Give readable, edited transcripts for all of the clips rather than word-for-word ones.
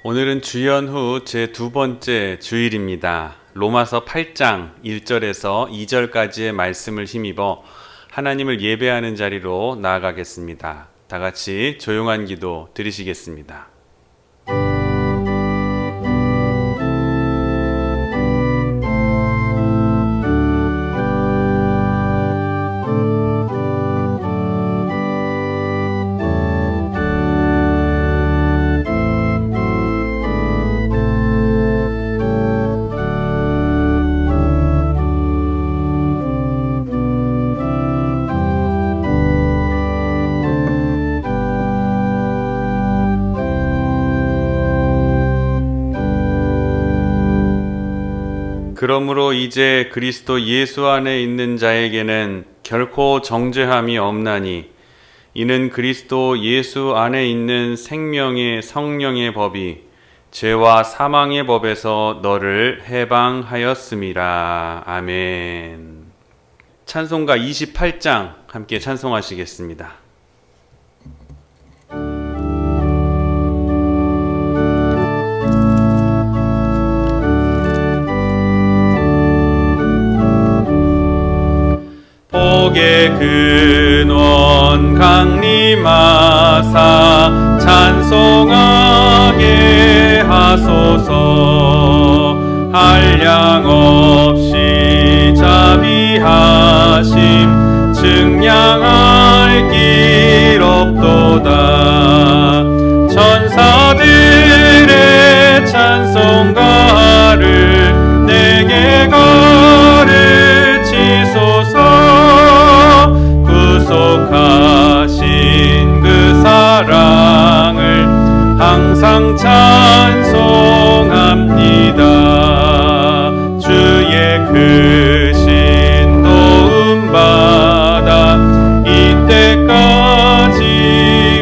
오늘은 주연 후 제 두 번째 주일입니다. 로마서 8장 1절에서 2절까지의 말씀을 힘입어 하나님을 예배하는 자리로 나아가겠습니다. 다 같이 조용한 기도 드리시겠습니다. 그러므로 이제 그리스도 예수 안에 있는 자에게는 결코 정죄함이 없나니 이는 그리스도 예수 안에 있는 생명의 성령의 법이 죄와 사망의 법에서 너를 해방하였음이라. 아멘. 찬송가 28장 함께 찬송하시겠습니다. 복의 근원 강림하사 찬송하게 하소서. 한량 없이 자비하심 증량할 길 없도다. 천사들의 찬송가를 내게 가르치소서. 구속하신 그 사랑을 항상 찬송합니다. 주의 크신 도움 받아 이때까지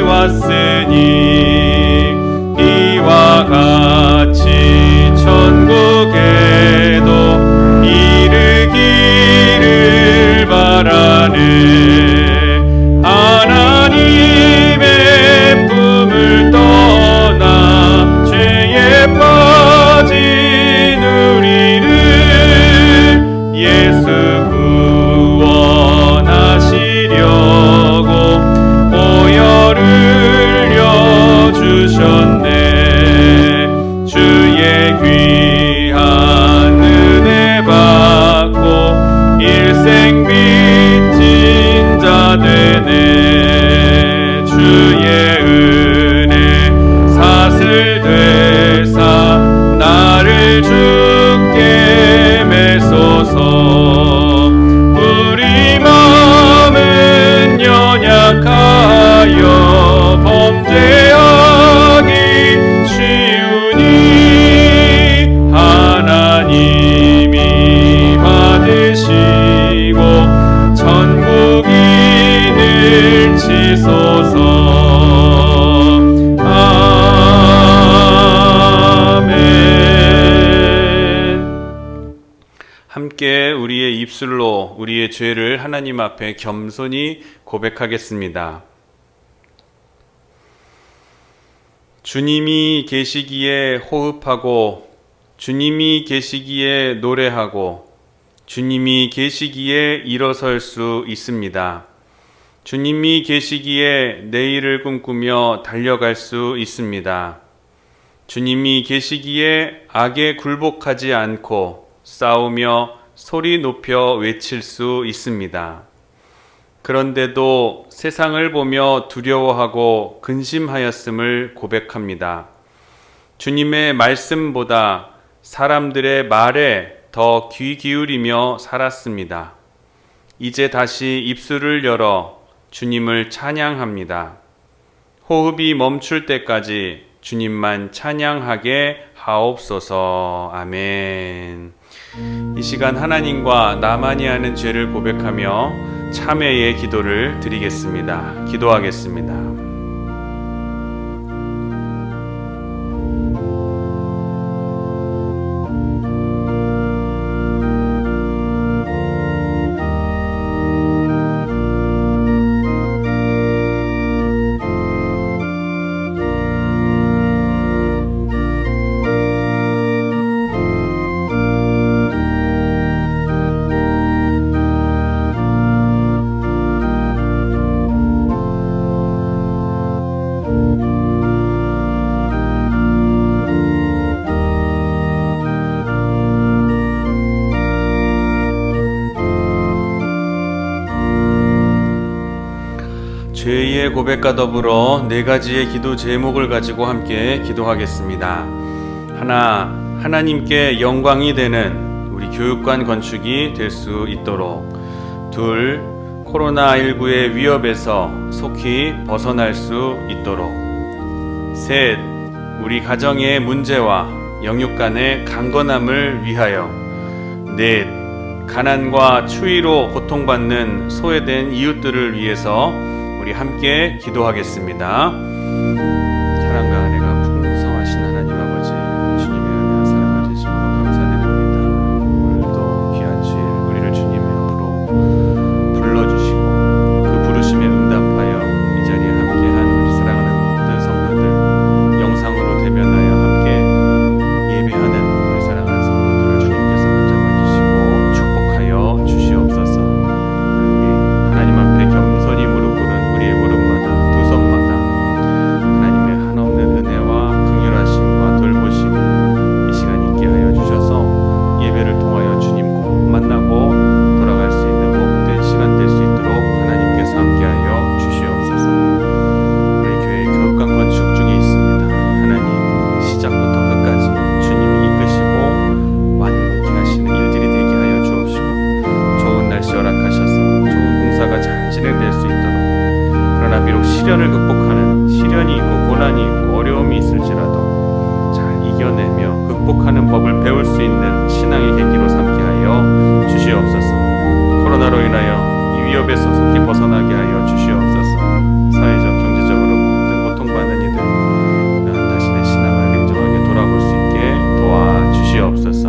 왔으니 이와 같이 천국에도 이르기를 바라네. 하나님의 품을 떠나 죄에 빠진 우리를 예수 구원하시려고 보혈을 흘려 주셨네. 주의 귀한 은혜 받고 일생 빚진 자 되네. 주의 은혜 사슬 되사 나를 주께 매소서. 우리 마음은 연약하여 범죄하기 쉬우니 하나님이 받으시고 천국인을 치소서. 함께 우리의 입술로 우리의 죄를 하나님 앞에 겸손히 고백하겠습니다. 주님이 계시기에 호흡하고, 주님이 계시기에 노래하고, 주님이 계시기에 일어설 수 있습니다. 주님이 계시기에 내일을 꿈꾸며 달려갈 수 있습니다. 주님이 계시기에 악에 굴복하지 않고 싸우며 소리 높여 외칠 수 있습니다. 그런데도 세상을 보며 두려워하고 근심하였음을 고백합니다. 주님의 말씀보다 사람들의 말에 더 귀 기울이며 살았습니다. 이제 다시 입술을 열어 주님을 찬양합니다. 호흡이 멈출 때까지 주님만 찬양하게 하옵소서. 아멘. 이 시간 하나님과 나만이 하는 죄를 고백하며 참회의 기도를 드리겠습니다. 기도하겠습니다. 죄의 고백과 더불어 네 가지의 기도 제목을 가지고 함께 기도하겠습니다. 하나님께 영광이 되는 우리 교육관 건축이 될 수 있도록. 둘, 코로나19의 위협에서 속히 벗어날 수 있도록. 셋, 우리 가정의 문제와 영육 간의 강건함을 위하여. 넷, 가난과 추위로 고통받는 소외된 이웃들을 위해서 우리 함께 기도하겠습니다. 사랑과 은혜가 풍성하신 하나님 아버지, 주님의 은혜와 사랑을 진심으로 감사드립니다. 오늘도 귀한 주일 우리를 주님의 앞으로 불러주시고 그 부르심에 응답하여 이 자리에 함께한 우리 사랑하는 모든 성도들, 영상으로 대면하여 함께 예배하는 우리 사랑하는 성도들을 주님께서 붙잡아 주시고 축복하여 주시옵소서. 우리 하나님 앞에 겸손히 무릎 꿇은 우리의 무릎마다, 두 손마다 하나님의 한없는 은혜와 긍휼하심과 돌보심이 이 시간 있게 하여 주셔서 예배를 통하여 주님 꼭 만나고 돌아갈 수 있는 복된 시간 될 수 있도록 하나님께서 함께하여 주시옵소서. 우리 교회 교육관 건축 중에 있습니다. 하나님, 시작부터 끝까지 주님이 이끄시고 완벽히 하시는 일들이 되게 하여 주옵시고 좋은 날씨 허락하셔서 좋은 공사가 잘 진행될 수 있도록. 그러나 비록 시련을 극복하는, 시련이 있고 고난이 있고 어려움이 있을지라도 잘 이겨내며 극복하는 법을 배울 수 있는 신앙의 계기로 삼게 하여 주시옵소서. 코로나로 인하여 이 위협에서 속히 벗어나게 하여 주시옵소서. 사회적, 경제적으로 모든 고통받는 이들 자신의 신앙을 냉정하게 돌아볼 수 있게 도와주시옵소서.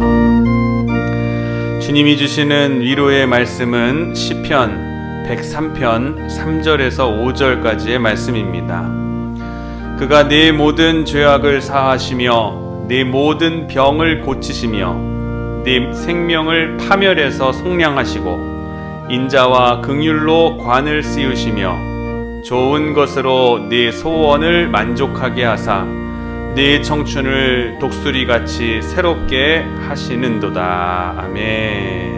주님이 주시는 위로의 말씀은 시편 103편 3절에서 5절까지의 말씀입니다. 그가 네 모든 죄악을 사하시며 네 모든 병을 고치시며 네 생명을 파멸해서 속량하시고 인자와 긍휼로 관을 씌우시며 좋은 것으로 네 소원을 만족하게 하사 네 청춘을 독수리같이 새롭게 하시는도다. 아멘.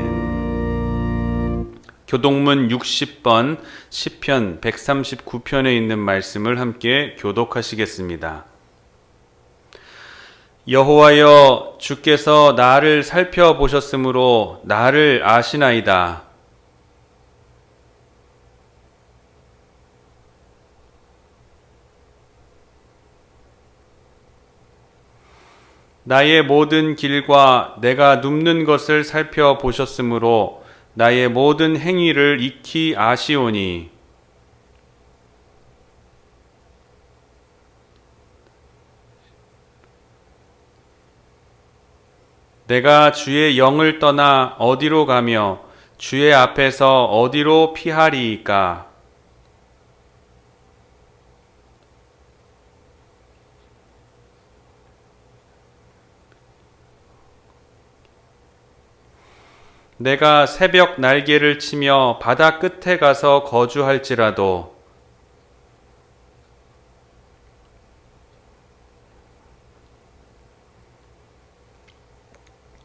교동문 60번 시편 139편에 있는 말씀을 함께 교독하시겠습니다. 여호와여, 주께서 나를 살펴보셨으므로 나를 아시나이다. 나의 모든 길과 내가 눕는 것을 살펴보셨으므로 나의 모든 행위를 익히 아시오니. 내가 주의 영을 떠나 어디로 가며 주의 앞에서 어디로 피하리이까? 내가 새벽 날개를 치며 바다 끝에 가서 거주할지라도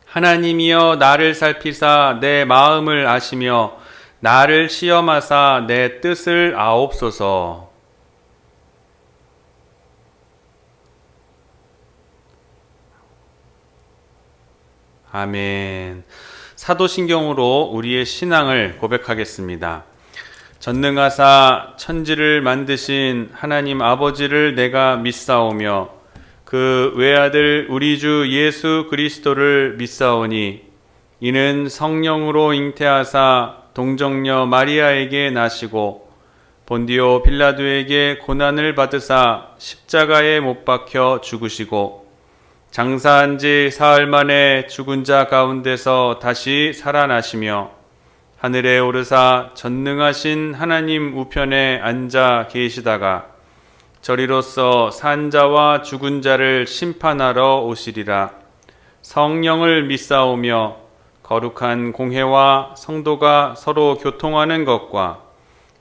하나님이여, 나를 살피사 내 마음을 아시며 나를 시험하사 내 뜻을 아옵소서. 아멘. 사도신경으로 우리의 신앙을 고백하겠습니다. 전능하사 천지를 만드신 하나님 아버지를 내가 믿사오며 그 외아들 우리 주 예수 그리스도를 믿사오니 이는 성령으로 잉태하사 동정녀 마리아에게 나시고 본디오 빌라도에게 고난을 받으사 십자가에 못 박혀 죽으시고 장사한 지 사흘 만에 죽은 자 가운데서 다시 살아나시며 하늘에 오르사 전능하신 하나님 우편에 앉아 계시다가 저리로서 산 자와 죽은 자를 심판하러 오시리라. 성령을 믿사오며 거룩한 공회와 성도가 서로 교통하는 것과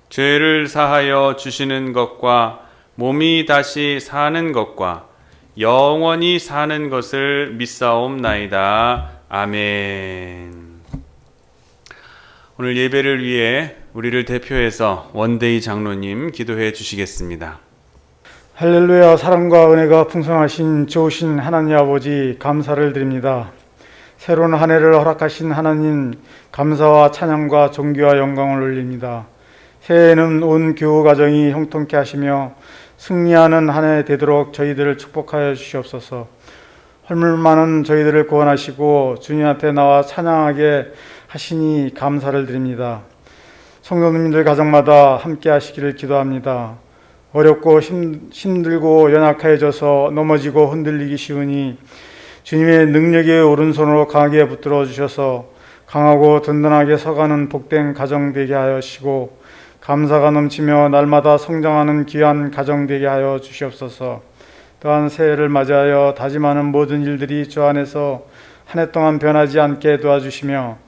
죄를 사하여 주시는 것과 몸이 다시 사는 것과 영원히 사는 것을 믿사옵나이다. 아멘. 오늘 예배를 위해 우리를 대표해서 원데이 장로님 기도해 주시겠습니다. 할렐루야. 사랑과 은혜가 풍성하신 좋으신 하나님 아버지 감사를 드립니다. 새로운 한 해를 허락하신 하나님 감사와 찬양과 존귀와 영광을 올립니다. 새해에는 온 교우 가정이 형통케 하시며 승리하는 한 해 되도록 저희들을 축복하여 주시옵소서. 헐물 많은 저희들을 구원하시고 주님한테 나와 찬양하게 하시니 감사를 드립니다. 성도님들 가정마다 함께 하시기를 기도합니다. 어렵고 힘들고 연약해져서 넘어지고 흔들리기 쉬우니 주님의 능력의 오른손으로 강하게 붙들어 주셔서 강하고 든든하게 서가는 복된 가정 되게 하시고 감사가 넘치며 날마다 성장하는 귀한 가정 되게 하여 주시옵소서. 또한 새해를 맞이하여 다짐하는 모든 일들이 주 안에서 한 해 동안 변하지 않게 도와주시며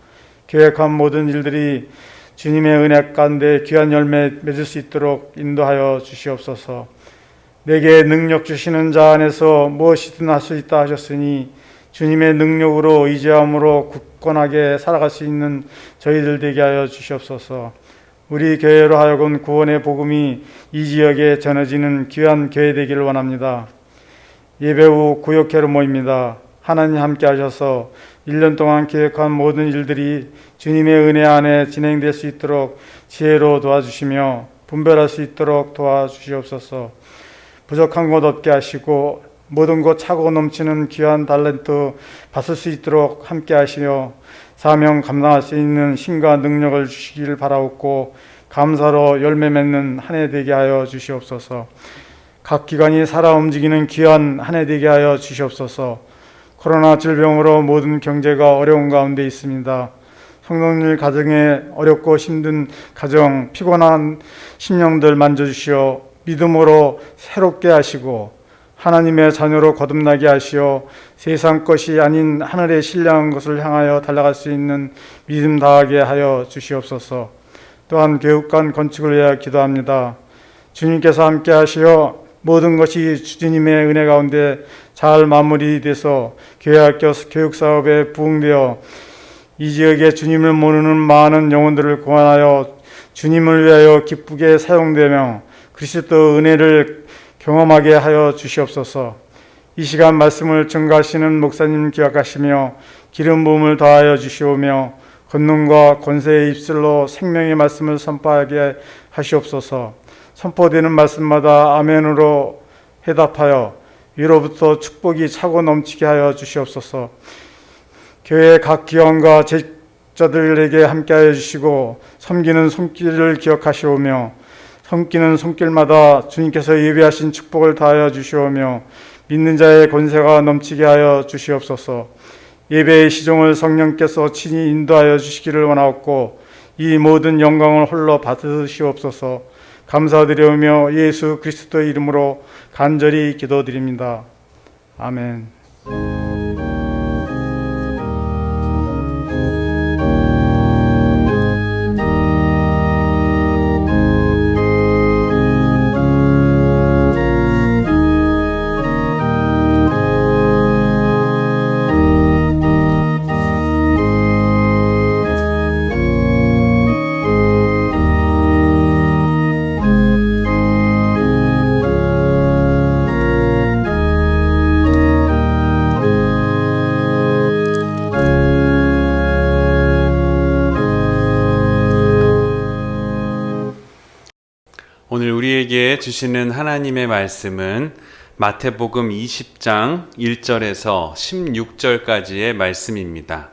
계획한 모든 일들이 주님의 은혜 가운데 귀한 열매 맺을 수 있도록 인도하여 주시옵소서. 내게 능력 주시는 자 안에서 무엇이든 할 수 있다 하셨으니 주님의 능력으로 의지함으로 굳건하게 살아갈 수 있는 저희들 되게 하여 주시옵소서. 우리 교회로 하여금 구원의 복음이 이 지역에 전해지는 귀한 교회 되기를 원합니다. 예배 후 구역회로 모입니다. 하나님 함께 하셔서 1년 동안 계획한 모든 일들이 주님의 은혜 안에 진행될 수 있도록 지혜로 도와주시며 분별할 수 있도록 도와주시옵소서. 부족한 것 없게 하시고 모든 것 차고 넘치는 귀한 달란트 받을 수 있도록 함께 하시며 사명 감당할 수 있는 힘과 능력을 주시기를 바라옵고 감사로 열매 맺는 한 해 되게 하여 주시옵소서. 각 기관이 살아 움직이는 귀한 한 해 되게 하여 주시옵소서. 코로나 질병으로 모든 경제가 어려운 가운데 있습니다. 성도님들 가정에 어렵고 힘든 가정, 피곤한 심령들 만져주시어 믿음으로 새롭게 하시고 하나님의 자녀로 거듭나게 하시어 세상 것이 아닌 하늘의 신령한 것을 향하여 달려갈 수 있는 믿음 다하게 하여 주시옵소서. 또한 교육관 건축을 위하여 기도합니다. 주님께서 함께 하시어 모든 것이 주님의 은혜 가운데 잘 마무리돼서 교회학교 교육사업에 부응되어 이 지역에 주님을 모르는 많은 영혼들을 구원하여 주님을 위하여 기쁘게 사용되며 그리스도 은혜를 경험하게 하여 주시옵소서. 이 시간 말씀을 증거하시는 목사님 기억하시며 기름 부음을 더하여 주시오며 권능과 권세의 입술로 생명의 말씀을 선포하게 하시옵소서. 선포되는 말씀마다 아멘으로 해답하여 위로부터 축복이 차고 넘치게 하여 주시옵소서. 교회 각 기관과 제자들에게 함께하여 주시고 섬기는 손길을 기억하시오며 섬기는 손길마다 주님께서 예비하신 축복을 다하여 주시오며 믿는 자의 권세가 넘치게 하여 주시옵소서. 예배의 시종을 성령께서 친히 인도하여 주시기를 원하옵고 이 모든 영광을 홀로 받으시옵소서. 감사드리오며 예수 그리스도의 이름으로 간절히 기도드립니다. 아멘. 오늘 우리에게 주시는 하나님의 말씀은 마태복음 20장 1절에서 16절까지의 말씀입니다.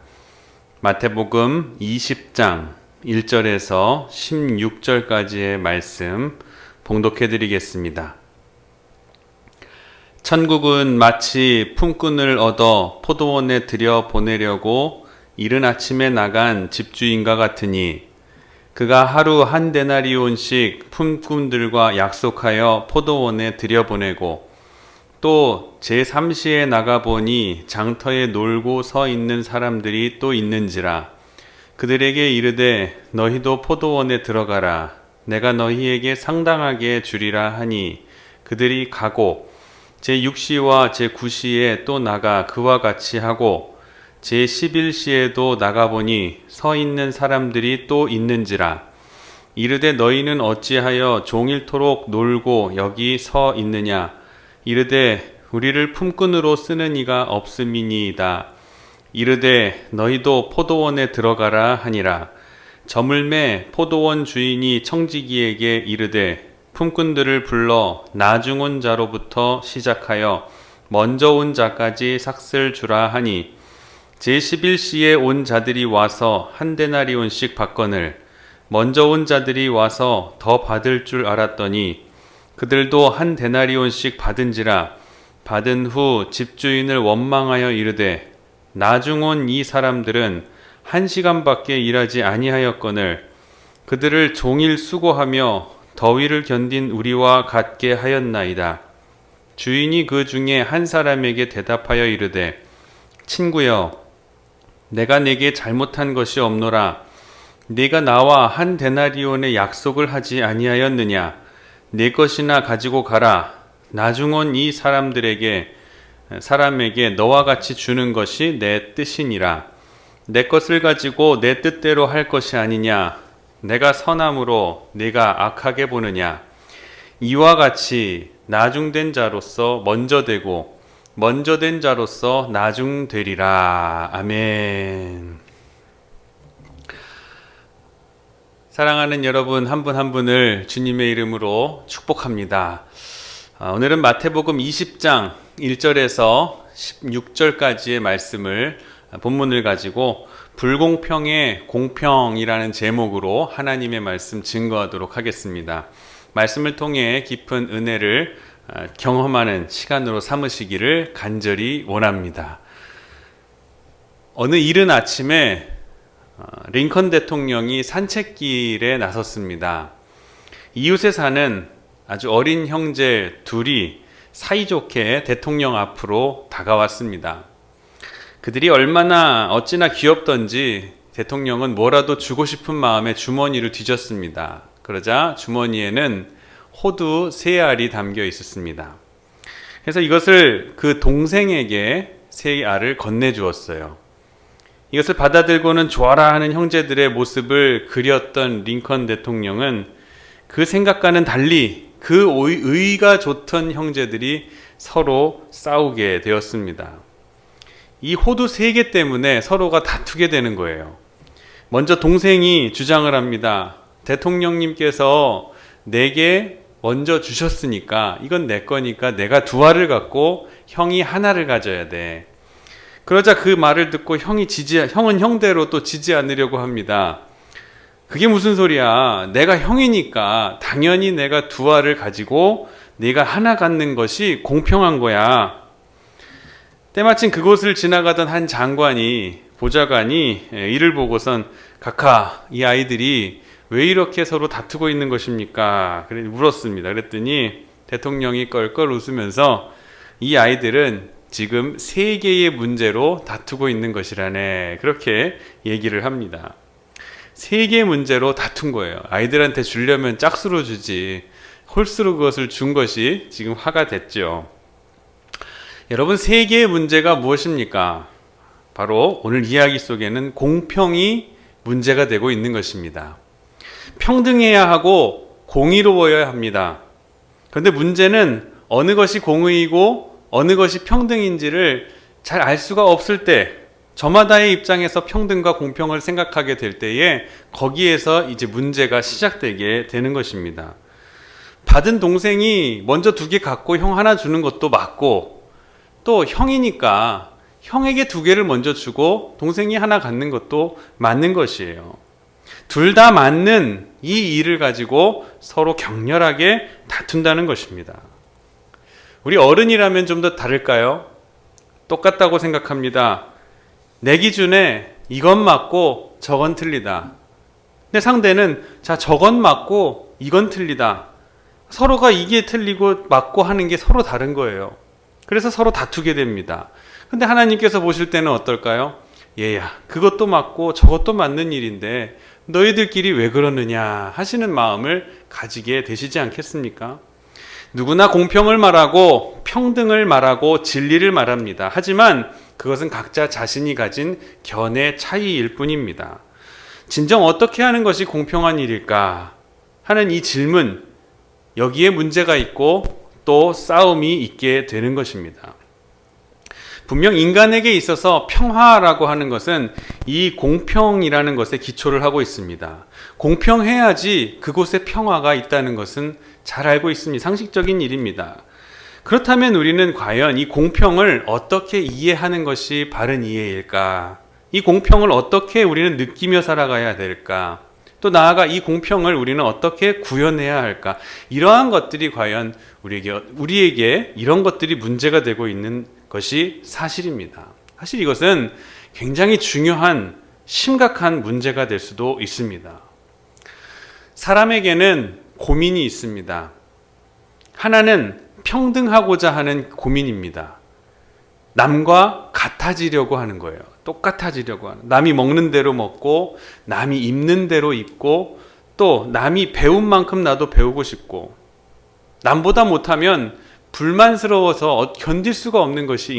마태복음 20장 1절에서 16절까지의 말씀 봉독해 드리겠습니다. 천국은 마치 품꾼을 얻어 포도원에 들여 보내려고 이른 아침에 나간 집주인과 같으니 그가 하루 한 데나리온씩 품꾼들과 약속하여 포도원에 들여보내고 또 제3시에 나가보니 장터에 놀고 서 있는 사람들이 또 있는지라 그들에게 이르되 너희도 포도원에 들어가라 내가 너희에게 상당하게 주리라 하니 그들이 가고 제6시와 제9시에 또 나가 그와 같이 하고 제11시에도 나가보니 서 있는 사람들이 또 있는지라. 이르되 너희는 어찌하여 종일토록 놀고 여기 서 있느냐. 이르되 우리를 품꾼으로 쓰는 이가 없음이니이다. 이르되 너희도 포도원에 들어가라 하니라. 저물매 포도원 주인이 청지기에게 이르되 품꾼들을 불러 나중 온 자로부터 시작하여 먼저 온 자까지 삭슬 주라 하니 제11시에 온 자들이 와서 한 데나리온씩 받거늘 먼저 온 자들이 와서 더 받을 줄 알았더니 그들도 한 데나리온씩 받은지라. 받은 후 집주인을 원망하여 이르되 나중 온 이 사람들은 1시간밖에 일하지 아니하였거늘 그들을 종일 수고하며 더위를 견딘 우리와 같게 하였나이다. 주인이 그 중에 한 사람에게 대답하여 이르되 친구여 내가 내게 잘못한 것이 없노라. 네가 나와 한 데나리온의 약속을 하지 아니하였느냐. 내 것이나 가지고 가라. 나중 온 이 사람에게 너와 같이 주는 것이 내 뜻이니라. 내 것을 가지고 내 뜻대로 할 것이 아니냐. 내가 선함으로 네가 악하게 보느냐. 이와 같이 나중된 자로서 먼저 되고 먼저 된 자로서 나중되리라. 아멘. 사랑하는 여러분 한 분 한 분을 주님의 이름으로 축복합니다. 오늘은 마태복음 20장 1절에서 16절까지의 말씀을 본문을 가지고 불공평의 공평이라는 제목으로 하나님의 말씀 증거하도록 하겠습니다. 말씀을 통해 깊은 은혜를 경험하는 시간으로 삼으시기를 간절히 원합니다. 어느 이른 아침에 링컨 대통령이 산책길에 나섰습니다. 이웃에 사는 아주 어린 형제 둘이 사이좋게 대통령 앞으로 다가왔습니다. 그들이 어찌나 귀엽던지 대통령은 뭐라도 주고 싶은 마음에 주머니를 뒤졌습니다. 그러자 주머니에는 호두 3알이 담겨 있었습니다. 그래서 이것을 그 동생에게 3알을 건네주었어요. 이것을 받아들고는 좋아라 하는 형제들의 모습을 그렸던 링컨 대통령은 그 생각과는 달리 그 의가 좋던 형제들이 서로 싸우게 되었습니다. 이 호두 3개 때문에 서로가 다투게 되는 거예요. 먼저 동생이 주장을 합니다. 대통령님께서 내게 먼저 주셨으니까 이건 내 거니까 내가 2알을 갖고 형이 1알을 가져야 돼. 그러자 그 말을 듣고 형은 형대로 또 지지 않으려고 합니다. 그게 무슨 소리야. 내가 형이니까 당연히 내가 2알을 가지고 네가 1 갖는 것이 공평한 거야. 때마침 그곳을 지나가던 한 보좌관이 이를 보고선 각하 이 아이들이 왜 이렇게 서로 다투고 있는 것입니까? 물었습니다. 그랬더니 대통령이 껄껄 웃으면서 이 아이들은 지금 3개의 문제로 다투고 있는 것이라네. 그렇게 얘기를 합니다. 3개의 문제로 다툰 거예요. 아이들한테 주려면 짝수로 주지. 홀수로 그것을 준 것이 지금 화가 됐죠. 여러분 3개의 문제가 무엇입니까? 바로 오늘 이야기 속에는 공평이 문제가 되고 있는 것입니다. 평등해야 하고 공의로워야 합니다. 그런데 문제는 어느 것이 공의이고 어느 것이 평등인지를 잘 알 수가 없을 때 저마다의 입장에서 평등과 공평을 생각하게 될 때에 거기에서 이제 문제가 시작되게 되는 것입니다. 받은 동생이 먼저 2개 갖고 형 1 주는 것도 맞고 또 형이니까 형에게 2개를 먼저 주고 동생이 1 갖는 것도 맞는 것이에요. 둘 다 맞는 이 일을 가지고 서로 격렬하게 다툰다는 것입니다. 우리 어른이라면 좀 더 다를까요? 똑같다고 생각합니다. 내 기준에 이건 맞고 저건 틀리다. 근데 상대는 저건 맞고 이건 틀리다. 서로가 이게 틀리고 맞고 하는 게 서로 다른 거예요. 그래서 서로 다투게 됩니다. 근데 하나님께서 보실 때는 어떨까요? 얘야, 그것도 맞고 저것도 맞는 일인데 너희들끼리 왜 그러느냐 하시는 마음을 가지게 되시지 않겠습니까? 누구나 공평을 말하고 평등을 말하고 진리를 말합니다. 하지만 그것은 각자 자신이 가진 견해 차이일 뿐입니다. 진정 어떻게 하는 것이 공평한 일일까 하는 이 질문, 여기에 문제가 있고 또 싸움이 있게 되는 것입니다. 분명 인간에게 있어서 평화라고 하는 것은 이 공평이라는 것에 기초를 하고 있습니다. 공평해야지 그곳에 평화가 있다는 것은 잘 알고 있습니다. 상식적인 일입니다. 그렇다면 우리는 과연 이 공평을 어떻게 이해하는 것이 바른 이해일까? 이 공평을 어떻게 우리는 느끼며 살아가야 될까? 또 나아가 이 공평을 우리는 어떻게 구현해야 할까? 이러한 것들이 과연 우리에게 이런 것들이 문제가 되고 있는 것이 사실입니다. 사실 이것은 굉장히 중요한 심각한 문제가 될 수도 있습니다. 사람에게는 고민이 있습니다. 하나는 평등하고자 하는 고민입니다. 남과 같아지려고 하는 거예요. 똑같아지려고 하는. 남이 먹는 대로 먹고 남이 입는 대로 입고 또 남이 배운 만큼 나도 배우고 싶고 남보다 못하면 불만스러워서 견딜 수가 없는 것이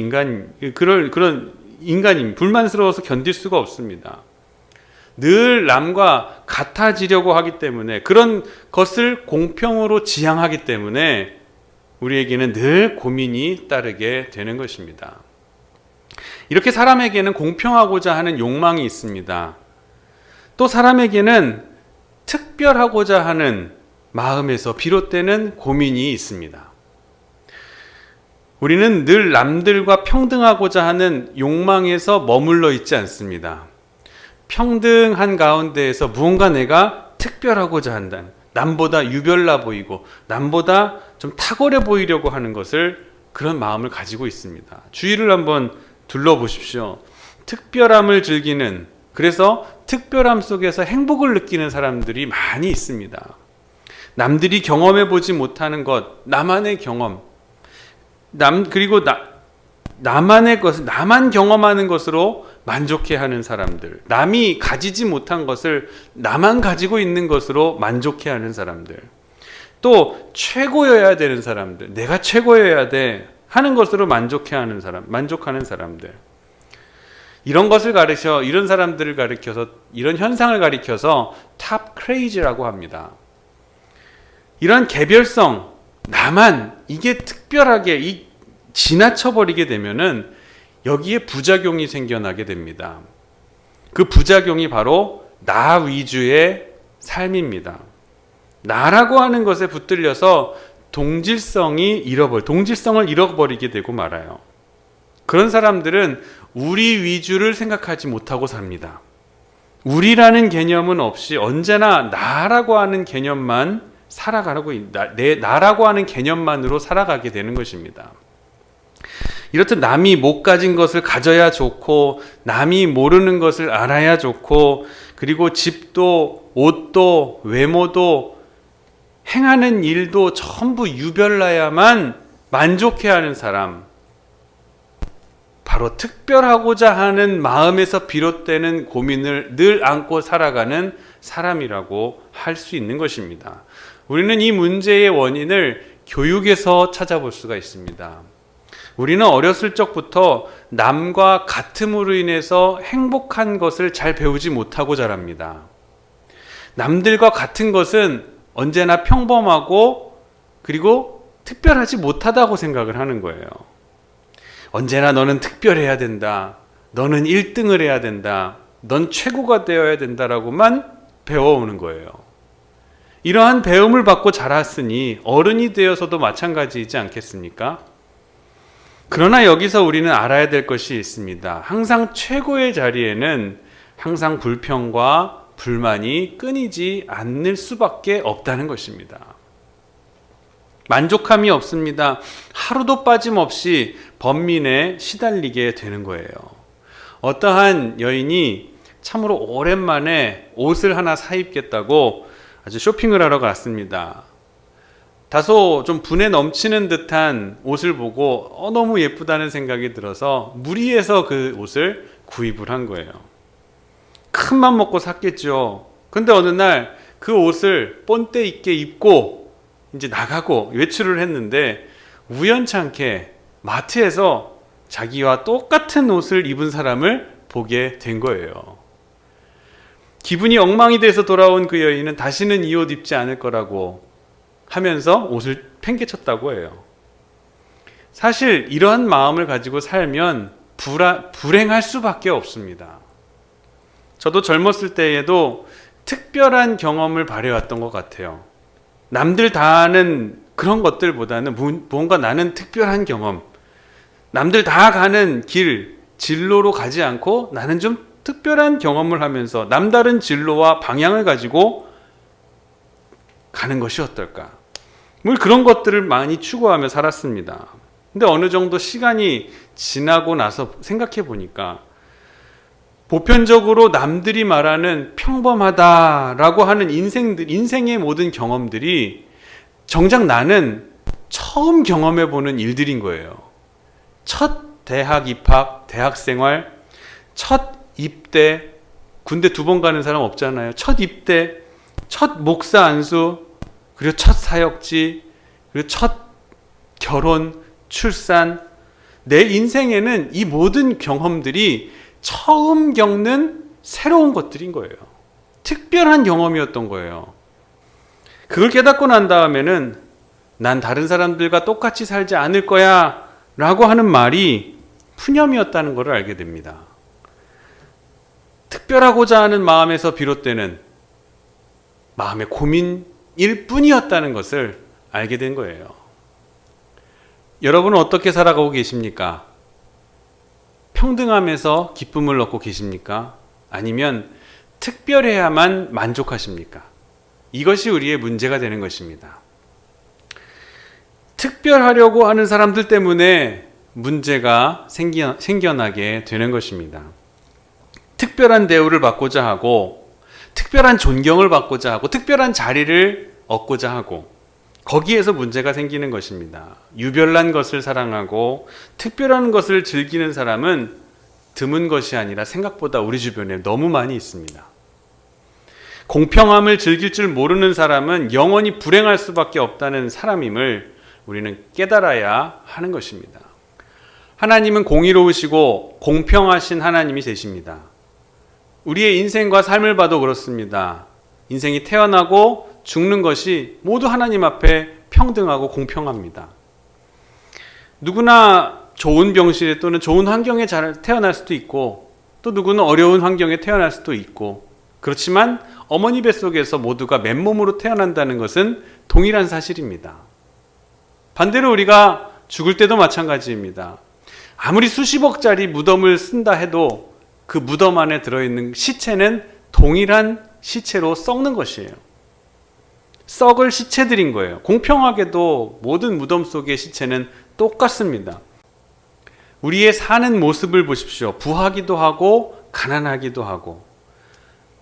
그런 인간입니다. 불만스러워서 견딜 수가 없습니다. 늘 남과 같아지려고 하기 때문에 그런 것을 공평으로 지향하기 때문에 우리에게는 늘 고민이 따르게 되는 것입니다. 이렇게 사람에게는 공평하고자 하는 욕망이 있습니다. 또 사람에게는 특별하고자 하는 마음에서 비롯되는 고민이 있습니다. 우리는 늘 남들과 평등하고자 하는 욕망에서 머물러 있지 않습니다. 평등한 가운데에서 무언가 내가 특별하고자 한다는, 남보다 유별나 보이고 남보다 좀 탁월해 보이려고 하는 것을, 그런 마음을 가지고 있습니다. 주위를 한번 둘러보십시오. 특별함을 즐기는, 그래서 특별함 속에서 행복을 느끼는 사람들이 많이 있습니다. 남들이 경험해 보지 못하는 것, 나만의 경험, 그리고 나만의 것을 나만 경험하는 것으로 만족해하는 사람들, 남이 가지지 못한 것을 나만 가지고 있는 것으로 만족해하는 사람들, 또 최고여야 되는 사람들, 내가 최고여야 돼 하는 것으로 만족하는 사람들, 이런 것을 이런 사람들을 가리켜서, 이런 현상을 가리켜서 탑 크레이지라고 합니다. 이런 개별성, 나만 이게 특별하게 지나쳐버리게 되면은 여기에 부작용이 생겨나게 됩니다. 그 부작용이 바로 나 위주의 삶입니다. 나라고 하는 것에 붙들려서 동질성을 잃어버리게 되고 말아요. 그런 사람들은 우리 위주를 생각하지 못하고 삽니다. 우리라는 개념은 없이 언제나 나라고 하는 개념만 나라고 하는 개념만으로 살아가게 되는 것입니다. 이렇듯 남이 못 가진 것을 가져야 좋고, 남이 모르는 것을 알아야 좋고, 그리고 집도 옷도 외모도 행하는 일도 전부 유별나야만 만족해하는 사람, 바로 특별하고자 하는 마음에서 비롯되는 고민을 늘 안고 살아가는 사람이라고 할 수 있는 것입니다. 우리는 이 문제의 원인을 교육에서 찾아볼 수가 있습니다. 우리는 어렸을 적부터 남과 같음으로 인해서 행복한 것을 잘 배우지 못하고 자랍니다. 남들과 같은 것은 언제나 평범하고 그리고 특별하지 못하다고 생각을 하는 거예요. 언제나 너는 특별해야 된다. 너는 1등을 해야 된다. 넌 최고가 되어야 된다라고만 배워오는 거예요. 이러한 배움을 받고 자랐으니 어른이 되어서도 마찬가지이지 않겠습니까? 그러나 여기서 우리는 알아야 될 것이 있습니다. 항상 최고의 자리에는 항상 불평과 불만이 끊이지 않을 수밖에 없다는 것입니다. 만족함이 없습니다. 하루도 빠짐없이 번민에 시달리게 되는 거예요. 어떠한 여인이 참으로 오랜만에 옷을 하나 사입겠다고 아주 쇼핑을 하러 갔습니다. 다소 좀 분에 넘치는 듯한 옷을 보고 너무 예쁘다는 생각이 들어서 무리해서 그 옷을 구입을 한 거예요. 큰 맘 먹고 샀겠죠. 근데 어느 날 그 옷을 본때 있게 입고 이제 나가고 외출을 했는데 우연찮게 마트에서 자기와 똑같은 옷을 입은 사람을 보게 된 거예요. 기분이 엉망이 돼서 돌아온 그 여인은 다시는 이 옷 입지 않을 거라고 하면서 옷을 팽개쳤다고 해요. 사실 이러한 마음을 가지고 살면 불행할 수밖에 없습니다. 저도 젊었을 때에도 특별한 경험을 바래왔던 것 같아요. 남들 다 아는 그런 것들보다는 뭔가 나는 특별한 경험, 남들 다 가는 진로로 가지 않고 나는 좀 특별한 경험을 하면서 남다른 진로와 방향을 가지고 가는 것이 어떨까? 그런 것들을 많이 추구하며 살았습니다. 근데 어느 정도 시간이 지나고 나서 생각해 보니까 보편적으로 남들이 말하는 평범하다라고 하는 인생의 모든 경험들이 정작 나는 처음 경험해 보는 일들인 거예요. 첫 대학 입학, 대학 생활, 첫 입대, 군대 2번 가는 사람 없잖아요. 첫 입대, 첫 목사 안수, 그리고 첫 사역지, 그리고 첫 결혼, 출산. 내 인생에는 이 모든 경험들이 처음 겪는 새로운 것들인 거예요. 특별한 경험이었던 거예요. 그걸 깨닫고 난 다음에는 난 다른 사람들과 똑같이 살지 않을 거야 라고 하는 말이 푸념이었다는 것을 알게 됩니다. 특별하고자 하는 마음에서 비롯되는 마음의 고민일 뿐이었다는 것을 알게 된 거예요. 여러분은 어떻게 살아가고 계십니까? 평등함에서 기쁨을 얻고 계십니까? 아니면 특별해야만 만족하십니까? 이것이 우리의 문제가 되는 것입니다. 특별하려고 하는 사람들 때문에 문제가 생겨나게 되는 것입니다. 특별한 대우를 받고자 하고, 특별한 존경을 받고자 하고, 특별한 자리를 얻고자 하고, 거기에서 문제가 생기는 것입니다. 유별난 것을 사랑하고 특별한 것을 즐기는 사람은 드문 것이 아니라 생각보다 우리 주변에 너무 많이 있습니다. 공평함을 즐길 줄 모르는 사람은 영원히 불행할 수밖에 없다는 사람임을 우리는 깨달아야 하는 것입니다. 하나님은 공의로우시고 공평하신 하나님이 되십니다. 우리의 인생과 삶을 봐도 그렇습니다. 인생이 태어나고 죽는 것이 모두 하나님 앞에 평등하고 공평합니다. 누구나 좋은 병실에 또는 좋은 환경에 잘 태어날 수도 있고, 또 누구는 어려운 환경에 태어날 수도 있고, 그렇지만 어머니 뱃속에서 모두가 맨몸으로 태어난다는 것은 동일한 사실입니다. 반대로 우리가 죽을 때도 마찬가지입니다. 아무리 수십억짜리 무덤을 쓴다 해도 그 무덤 안에 들어있는 시체는 동일한 시체로 썩는 것이에요. 썩을 시체들인 거예요. 공평하게도 모든 무덤 속의 시체는 똑같습니다. 우리의 사는 모습을 보십시오. 부하기도 하고 가난하기도 하고,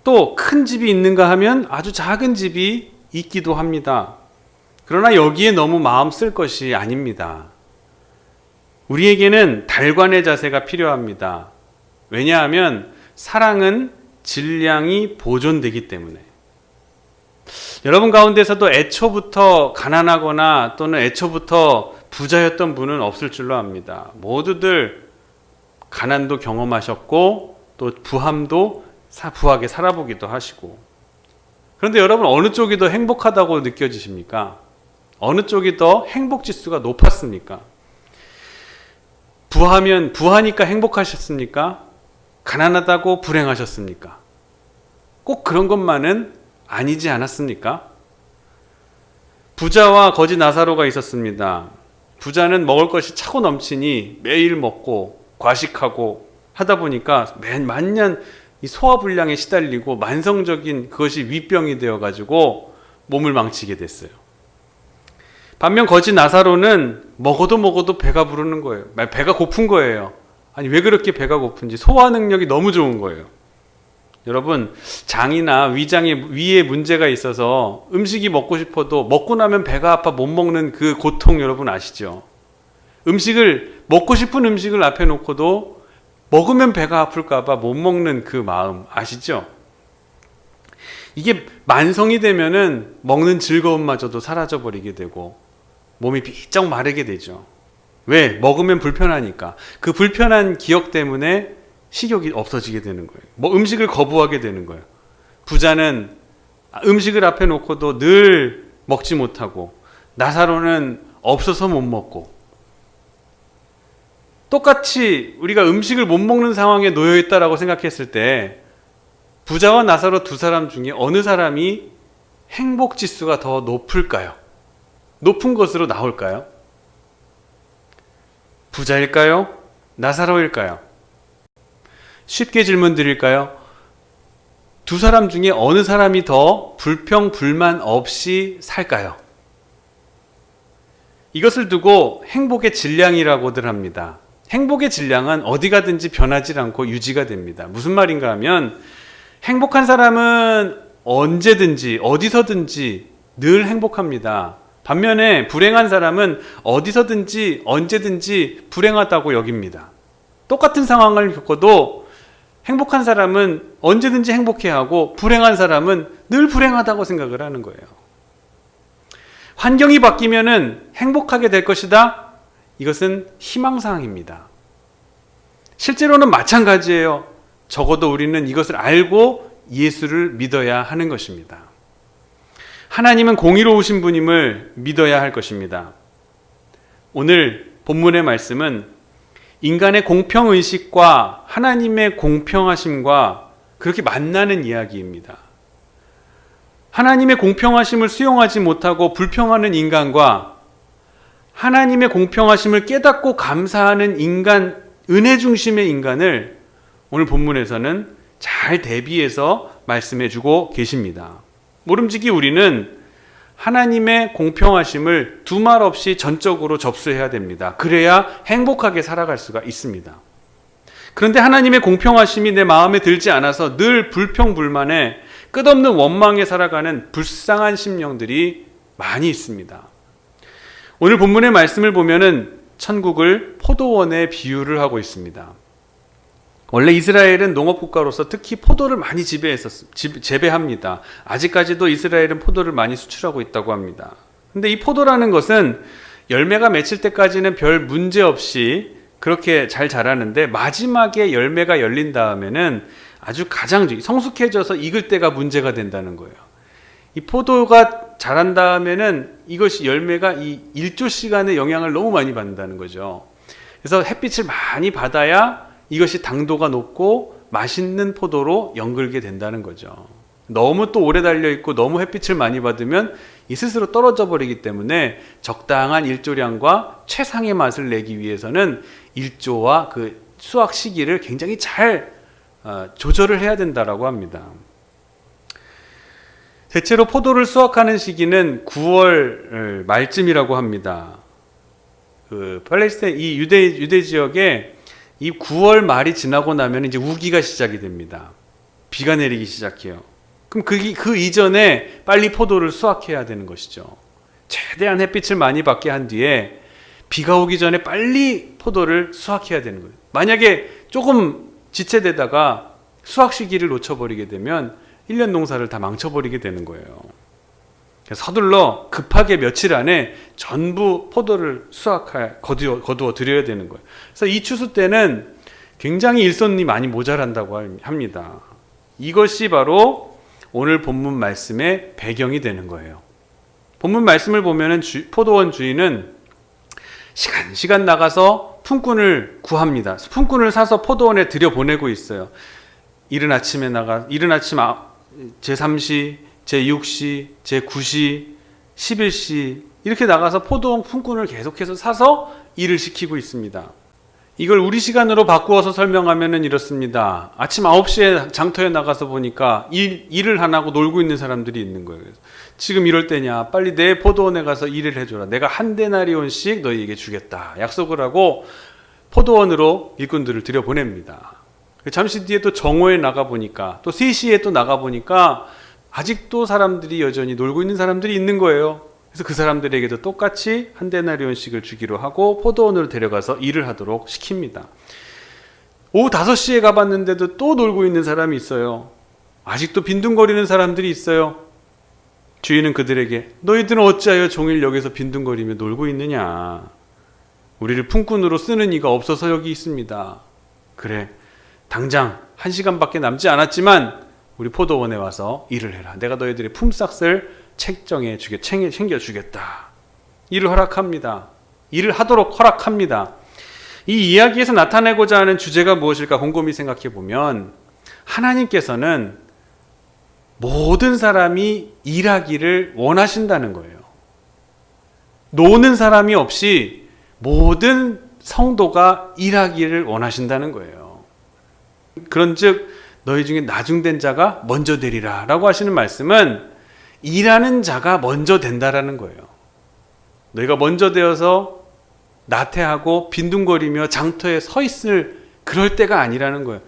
또 큰 집이 있는가 하면 아주 작은 집이 있기도 합니다. 그러나 여기에 너무 마음 쓸 것이 아닙니다. 우리에게는 달관의 자세가 필요합니다. 왜냐하면 사랑은 질량이 보존되기 때문에. 여러분 가운데서도 애초부터 가난하거나 또는 애초부터 부자였던 분은 없을 줄로 압니다. 모두들 가난도 경험하셨고 또 부함도 부하게 살아보기도 하시고. 그런데 여러분, 어느 쪽이 더 행복하다고 느껴지십니까? 어느 쪽이 더 행복지수가 높았습니까? 부하니까 행복하셨습니까? 가난하다고 불행하셨습니까? 꼭 그런 것만은 아니지 않았습니까? 부자와 거지 나사로가 있었습니다. 부자는 먹을 것이 차고 넘치니 매일 먹고 과식하고 하다 보니까 만년 이 소화불량에 시달리고 만성적인 그것이 위병이 되어가지고 몸을 망치게 됐어요. 반면 거지 나사로는 먹어도 배가 부르는 거예요. 배가 고픈 거예요. 아니, 왜 그렇게 배가 고픈지, 소화 능력이 너무 좋은 거예요. 여러분, 장이나 위에 문제가 있어서 음식이 먹고 싶어도 먹고 나면 배가 아파 못 먹는 그 고통 여러분 아시죠? 먹고 싶은 음식을 앞에 놓고도 먹으면 배가 아플까봐 못 먹는 그 마음 아시죠? 이게 만성이 되면은 먹는 즐거움마저도 사라져버리게 되고 몸이 비쩍 마르게 되죠. 왜? 먹으면 불편하니까. 그 불편한 기억 때문에 식욕이 없어지게 되는 거예요. 뭐 음식을 거부하게 되는 거예요. 부자는 음식을 앞에 놓고도 늘 먹지 못하고, 나사로는 없어서 못 먹고, 똑같이 우리가 음식을 못 먹는 상황에 놓여 있다라고 생각했을 때 부자와 나사로 두 사람 중에 어느 사람이 행복 지수가 더 높을까요? 높은 것으로 나올까요? 부자일까요? 나사로일까요? 쉽게 질문 드릴까요? 두 사람 중에 어느 사람이 더 불평, 불만 없이 살까요? 이것을 두고 행복의 질량이라고들 합니다. 행복의 질량은 어디 가든지 변하지 않고 유지가 됩니다. 무슨 말인가 하면 행복한 사람은 언제든지 어디서든지 늘 행복합니다. 반면에 불행한 사람은 어디서든지 언제든지 불행하다고 여깁니다. 똑같은 상황을 겪어도 행복한 사람은 언제든지 행복해하고 불행한 사람은 늘 불행하다고 생각을 하는 거예요. 환경이 바뀌면은 행복하게 될 것이다? 이것은 희망사항입니다. 실제로는 마찬가지예요. 적어도 우리는 이것을 알고 예수를 믿어야 하는 것입니다. 하나님은 공의로우신 분임을 믿어야 할 것입니다. 오늘 본문의 말씀은 인간의 공평의식과 하나님의 공평하심과 그렇게 만나는 이야기입니다. 하나님의 공평하심을 수용하지 못하고 불평하는 인간과 하나님의 공평하심을 깨닫고 감사하는 인간, 은혜 중심의 인간을 오늘 본문에서는 잘 대비해서 말씀해 주고 계십니다. 모름지기 우리는 하나님의 공평하심을 두말 없이 전적으로 접수해야 됩니다. 그래야 행복하게 살아갈 수가 있습니다. 그런데 하나님의 공평하심이 내 마음에 들지 않아서 늘 불평불만에 끝없는 원망에 살아가는 불쌍한 심령들이 많이 있습니다. 오늘 본문의 말씀을 보면은 천국을 포도원에 비유를 하고 있습니다. 원래 이스라엘은 농업국가로서 특히 포도를 많이 재배합니다. 아직까지도 이스라엘은 포도를 많이 수출하고 있다고 합니다. 근데 이 포도라는 것은 열매가 맺힐 때까지는 별 문제 없이 그렇게 잘 자라는데 마지막에 열매가 열린 다음에는 아주 가장 성숙해져서 익을 때가 문제가 된다는 거예요. 이 포도가 자란 다음에는 이것이 열매가 이 일조 시간의 영향을 너무 많이 받는다는 거죠. 그래서 햇빛을 많이 받아야 이것이 당도가 높고 맛있는 포도로 연글게 된다는 거죠. 너무 또 오래 달려있고 너무 햇빛을 많이 받으면 이 스스로 떨어져 버리기 때문에 적당한 일조량과 최상의 맛을 내기 위해서는 일조와 그 수확 시기를 굉장히 잘 조절을 해야 된다라고 합니다. 대체로 포도를 수확하는 시기는 9월 말쯤이라고 합니다. 팔레스타인 이 유대 지역에 이 9월 말이 지나고 나면 이제 우기가 시작이 됩니다. 비가 내리기 시작해요. 그럼 그 이전에 빨리 포도를 수확해야 되는 것이죠. 최대한 햇빛을 많이 받게 한 뒤에 비가 오기 전에 빨리 포도를 수확해야 되는 거예요. 만약에 조금 지체되다가 수확 시기를 놓쳐버리게 되면 1년 농사를 다 망쳐버리게 되는 거예요. 그래서 서둘러 급하게 며칠 안에 전부 포도를 거두어 드려야 되는 거예요. 그래서 이 추수 때는 굉장히 일손이 많이 모자란다고 합니다. 이것이 바로 오늘 본문 말씀의 배경이 되는 거예요. 본문 말씀을 보면은 포도원 주인은 시간 나가서 품꾼을 구합니다. 품꾼을 사서 포도원에 들여보내고 있어요. 이른 아침 제3시, 제6시, 제9시, 11시 이렇게 나가서 포도원 품꾼을 계속해서 사서 일을 시키고 있습니다. 이걸 우리 시간으로 바꾸어서 설명하면 이렇습니다. 아침 9시에 장터에 나가서 보니까 일을 안 하고 놀고 있는 사람들이 있는 거예요. 지금 이럴 때냐? 빨리 내 포도원에 가서 일을 해줘라. 내가 한 데나리온씩 너희에게 주겠다. 약속을 하고 포도원으로 일꾼들을 들여보냅니다. 잠시 뒤에 또 정오에 나가보니까 또 3시에 또 나가보니까 아직도 사람들이 여전히 놀고 있는 사람들이 있는 거예요. 그래서 그 사람들에게도 똑같이 한 데나리온씩을 주기로 하고 포도원으로 데려가서 일을 하도록 시킵니다. 오후 5시에 가봤는데도 또 놀고 있는 사람이 있어요. 아직도 빈둥거리는 사람들이 있어요. 주인은 그들에게 너희들은 어찌하여 종일 여기서 빈둥거리며 놀고 있느냐. 우리를 품꾼으로 쓰는 이가 없어서 여기 있습니다. 그래, 당장 1시간밖에 남지 않았지만 우리 포도원에 와서 일을 해라. 내가 너희들의 품삯을 챙겨주겠다. 일을 허락합니다. 일을 하도록 허락합니다. 이 이야기에서 나타내고자 하는 주제가 무엇일까 곰곰이 생각해 보면, 하나님께서는 모든 사람이 일하기를 원하신다는 거예요. 노는 사람이 없이 모든 성도가 일하기를 원하신다는 거예요. 그런즉 너희 중에 나중된 자가 먼저 되리라 라고 하시는 말씀은 일하는 자가 먼저 된다라는 거예요. 너희가 먼저 되어서 나태하고 빈둥거리며 장터에 서 있을 그럴 때가 아니라는 거예요.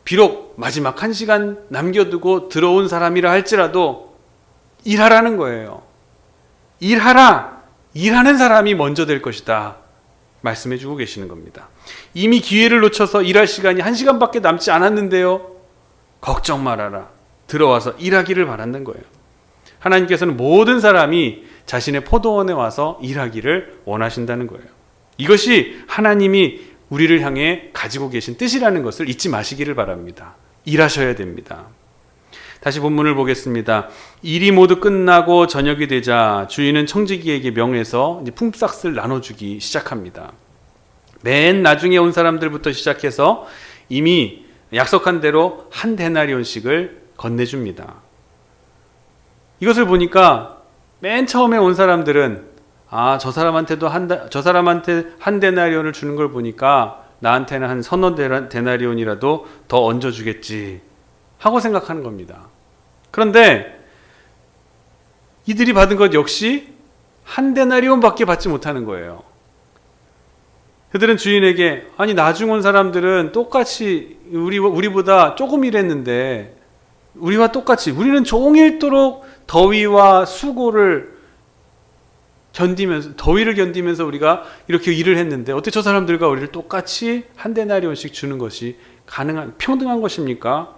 비록 마지막 1시간 남겨두고 들어온 사람이라 할지라도 일하라는 거예요. 일하라! 일하는 사람이 먼저 될 것이다 말씀해 주고 계시는 겁니다. 이미 기회를 놓쳐서 일할 시간이 1시간밖에 남지 않았는데요, 걱정 말아라. 들어와서 일하기를 바라는 거예요. 하나님께서는 모든 사람이 자신의 포도원에 와서 일하기를 원하신다는 거예요. 이것이 하나님이 우리를 향해 가지고 계신 뜻이라는 것을 잊지 마시기를 바랍니다. 일하셔야 됩니다. 다시 본문을 보겠습니다. 일이 모두 끝나고 저녁이 되자 주인은 청지기에게 명해서 품삯을 나눠주기 시작합니다. 맨 나중에 온 사람들부터 시작해서 이미 약속한 대로 한 데나리온씩을 건네줍니다. 이것을 보니까 맨 처음에 온 사람들은 저 사람한테 한 데나리온을 주는 걸 보니까 나한테는 한 서너 데나리온이라도 더 얹어주겠지 하고 생각하는 겁니다. 그런데 이들이 받은 것 역시 한 데나리온밖에 받지 못하는 거예요. 그들은 주인에게, 아니 나중 온 사람들은 똑같이 우리보다 조금 일했는데 우리와 똑같이 우리는 종일토록 더위와 수고를 더위를 견디면서 우리가 이렇게 일을 했는데 어떻게 저 사람들과 우리를 똑같이 한 데나리온씩 주는 것이 평등한 것입니까?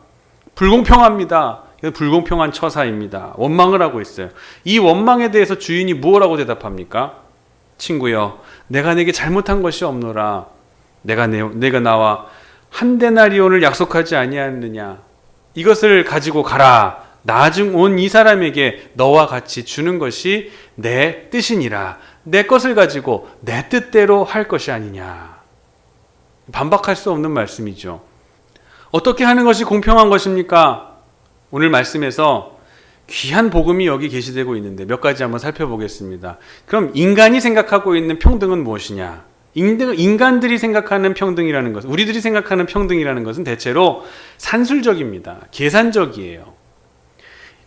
불공평합니다. 이건 불공평한 처사입니다. 원망을 하고 있어요. 이 원망에 대해서 주인이 무엇라고 대답합니까? 친구여, 내가 내게 잘못한 것이 없노라. 내가 나와 한 데나리온을 약속하지 아니하느냐. 이것을 가지고 가라. 나중 온 이 사람에게 너와 같이 주는 것이 내 뜻이니라. 내 것을 가지고 내 뜻대로 할 것이 아니냐. 반박할 수 없는 말씀이죠. 어떻게 하는 것이 공평한 것입니까? 오늘 말씀에서 귀한 복음이 여기 게시되고 있는데 몇 가지 한번 살펴보겠습니다. 그럼 인간이 생각하고 있는 평등은 무엇이냐? 인간들이 생각하는 평등이라는 것은, 우리들이 생각하는 평등이라는 것은 대체로 산술적입니다. 계산적이에요.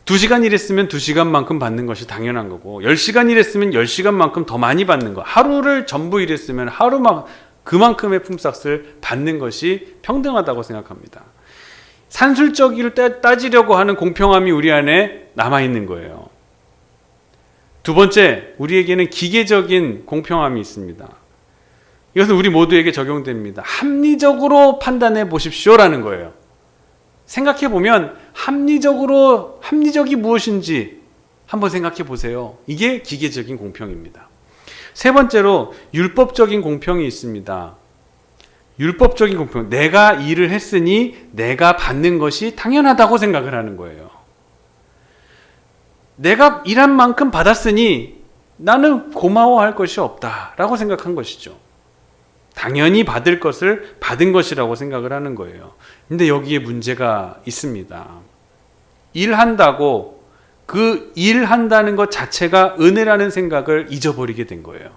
2시간 일했으면 2시간만큼 받는 것이 당연한 거고, 10시간 일했으면 10시간만큼 더 많이 받는 거, 하루를 전부 일했으면 그만큼의 품삯을 받는 것이 평등하다고 생각합니다. 산술적으로 따지려고 하는 공평함이 우리 안에 남아있는 거예요. 두 번째, 우리에게는 기계적인 공평함이 있습니다. 이것은 우리 모두에게 적용됩니다. 합리적으로 판단해 보십시오라는 거예요. 생각해 보면 합리적이 무엇인지 한번 생각해 보세요. 이게 기계적인 공평입니다. 세 번째로 율법적인 공평이 있습니다. 율법적인 공평, 내가 일을 했으니 내가 받는 것이 당연하다고 생각을 하는 거예요. 내가 일한 만큼 받았으니 나는 고마워할 것이 없다라고 생각한 것이죠. 당연히 받을 것을 받은 것이라고 생각을 하는 거예요. 근데 여기에 문제가 있습니다. 일한다고 그 일한다는 것 자체가 은혜라는 생각을 잊어버리게 된 거예요.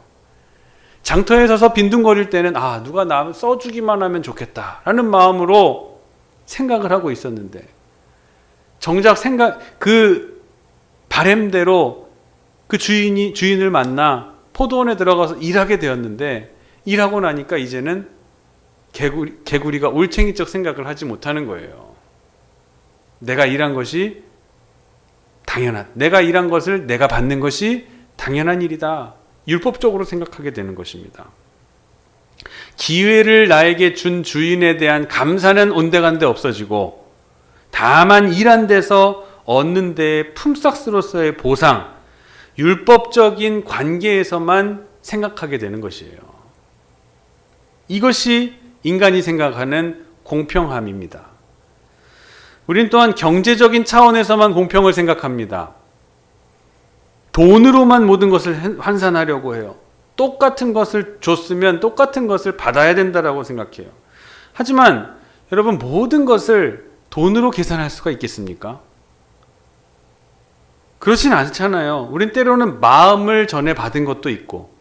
장터에 서서 빈둥거릴 때는 누가 나 써주기만 하면 좋겠다라는 마음으로 생각을 하고 있었는데, 정작 그 바램대로 그 주인을 만나 포도원에 들어가서 일하게 되었는데, 일하고 나니까 이제는 개구리가 올챙이적 생각을 하지 못하는 거예요. 내가 일한 것이 내가 일한 것을 내가 받는 것이 당연한 일이다. 율법적으로 생각하게 되는 것입니다. 기회를 나에게 준 주인에 대한 감사는 온데간데 없어지고, 다만 일한 데서 얻는 데의 품삯으로서의 보상, 율법적인 관계에서만 생각하게 되는 것이에요. 이것이 인간이 생각하는 공평함입니다. 우린 또한 경제적인 차원에서만 공평을 생각합니다. 돈으로만 모든 것을 환산하려고 해요. 똑같은 것을 줬으면 똑같은 것을 받아야 된다라고 생각해요. 하지만 여러분, 모든 것을 돈으로 계산할 수가 있겠습니까? 그렇진 않잖아요. 우린 때로는 마음을 전해 받은 것도 있고,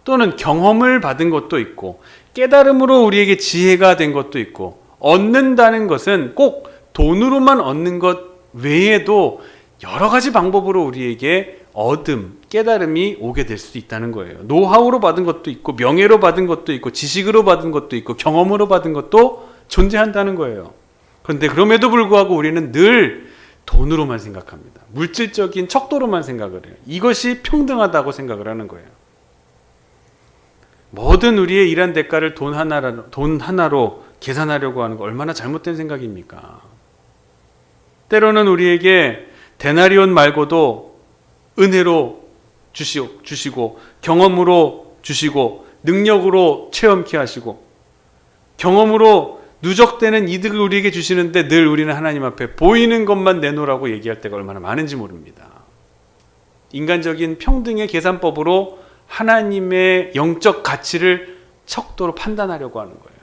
또는 경험을 받은 것도 있고, 깨달음으로 우리에게 지혜가 된 것도 있고, 얻는다는 것은 꼭 돈으로만 얻는 것 외에도 여러 가지 방법으로 우리에게 얻음, 깨달음이 오게 될 수 있다는 거예요. 노하우로 받은 것도 있고, 명예로 받은 것도 있고, 지식으로 받은 것도 있고, 경험으로 받은 것도 존재한다는 거예요. 그런데 그럼에도 불구하고 우리는 늘 돈으로만 생각합니다. 물질적인 척도로만 생각을 해요. 이것이 평등하다고 생각을 하는 거예요. 모든 우리의 일한 대가를 돈 하나로 계산하려고 하는 거 얼마나 잘못된 생각입니까? 때로는 우리에게 데나리온 말고도 은혜로 주시고 경험으로 주시고 능력으로 체험케 하시고 경험으로 누적되는 이득을 우리에게 주시는데 늘 우리는 하나님 앞에 보이는 것만 내놓으라고 얘기할 때가 얼마나 많은지 모릅니다. 인간적인 평등의 계산법으로 하나님의 영적 가치를 척도로 판단하려고 하는 거예요.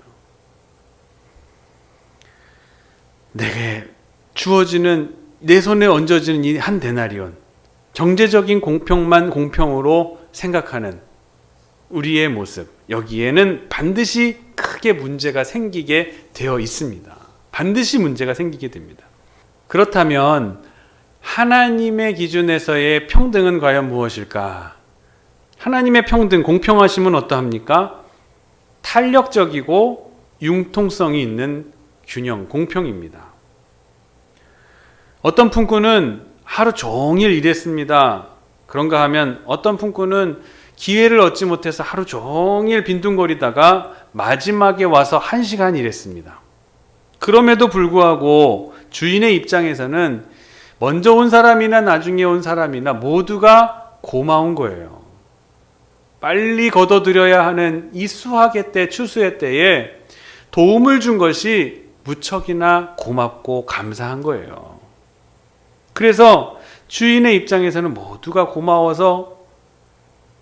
내게 주어지는, 내 손에 얹어지는 이 한 데나리온, 경제적인 공평만 공평으로 생각하는 우리의 모습, 여기에는 반드시 크게 문제가 생기게 되어 있습니다. 반드시 문제가 생기게 됩니다. 그렇다면 하나님의 기준에서의 평등은 과연 무엇일까? 하나님의 평등, 공평하심은 어떠합니까? 탄력적이고 융통성이 있는 균형, 공평입니다. 어떤 품꾼은 하루 종일 일했습니다. 그런가 하면 어떤 품꾼은 기회를 얻지 못해서 하루 종일 빈둥거리다가 마지막에 와서 1시간 일했습니다. 그럼에도 불구하고 주인의 입장에서는 먼저 온 사람이나 나중에 온 사람이나 모두가 고마운 거예요. 빨리 걷어들여야 하는 이 수확의 때, 추수의 때에 도움을 준 것이 무척이나 고맙고 감사한 거예요. 그래서 주인의 입장에서는 모두가 고마워서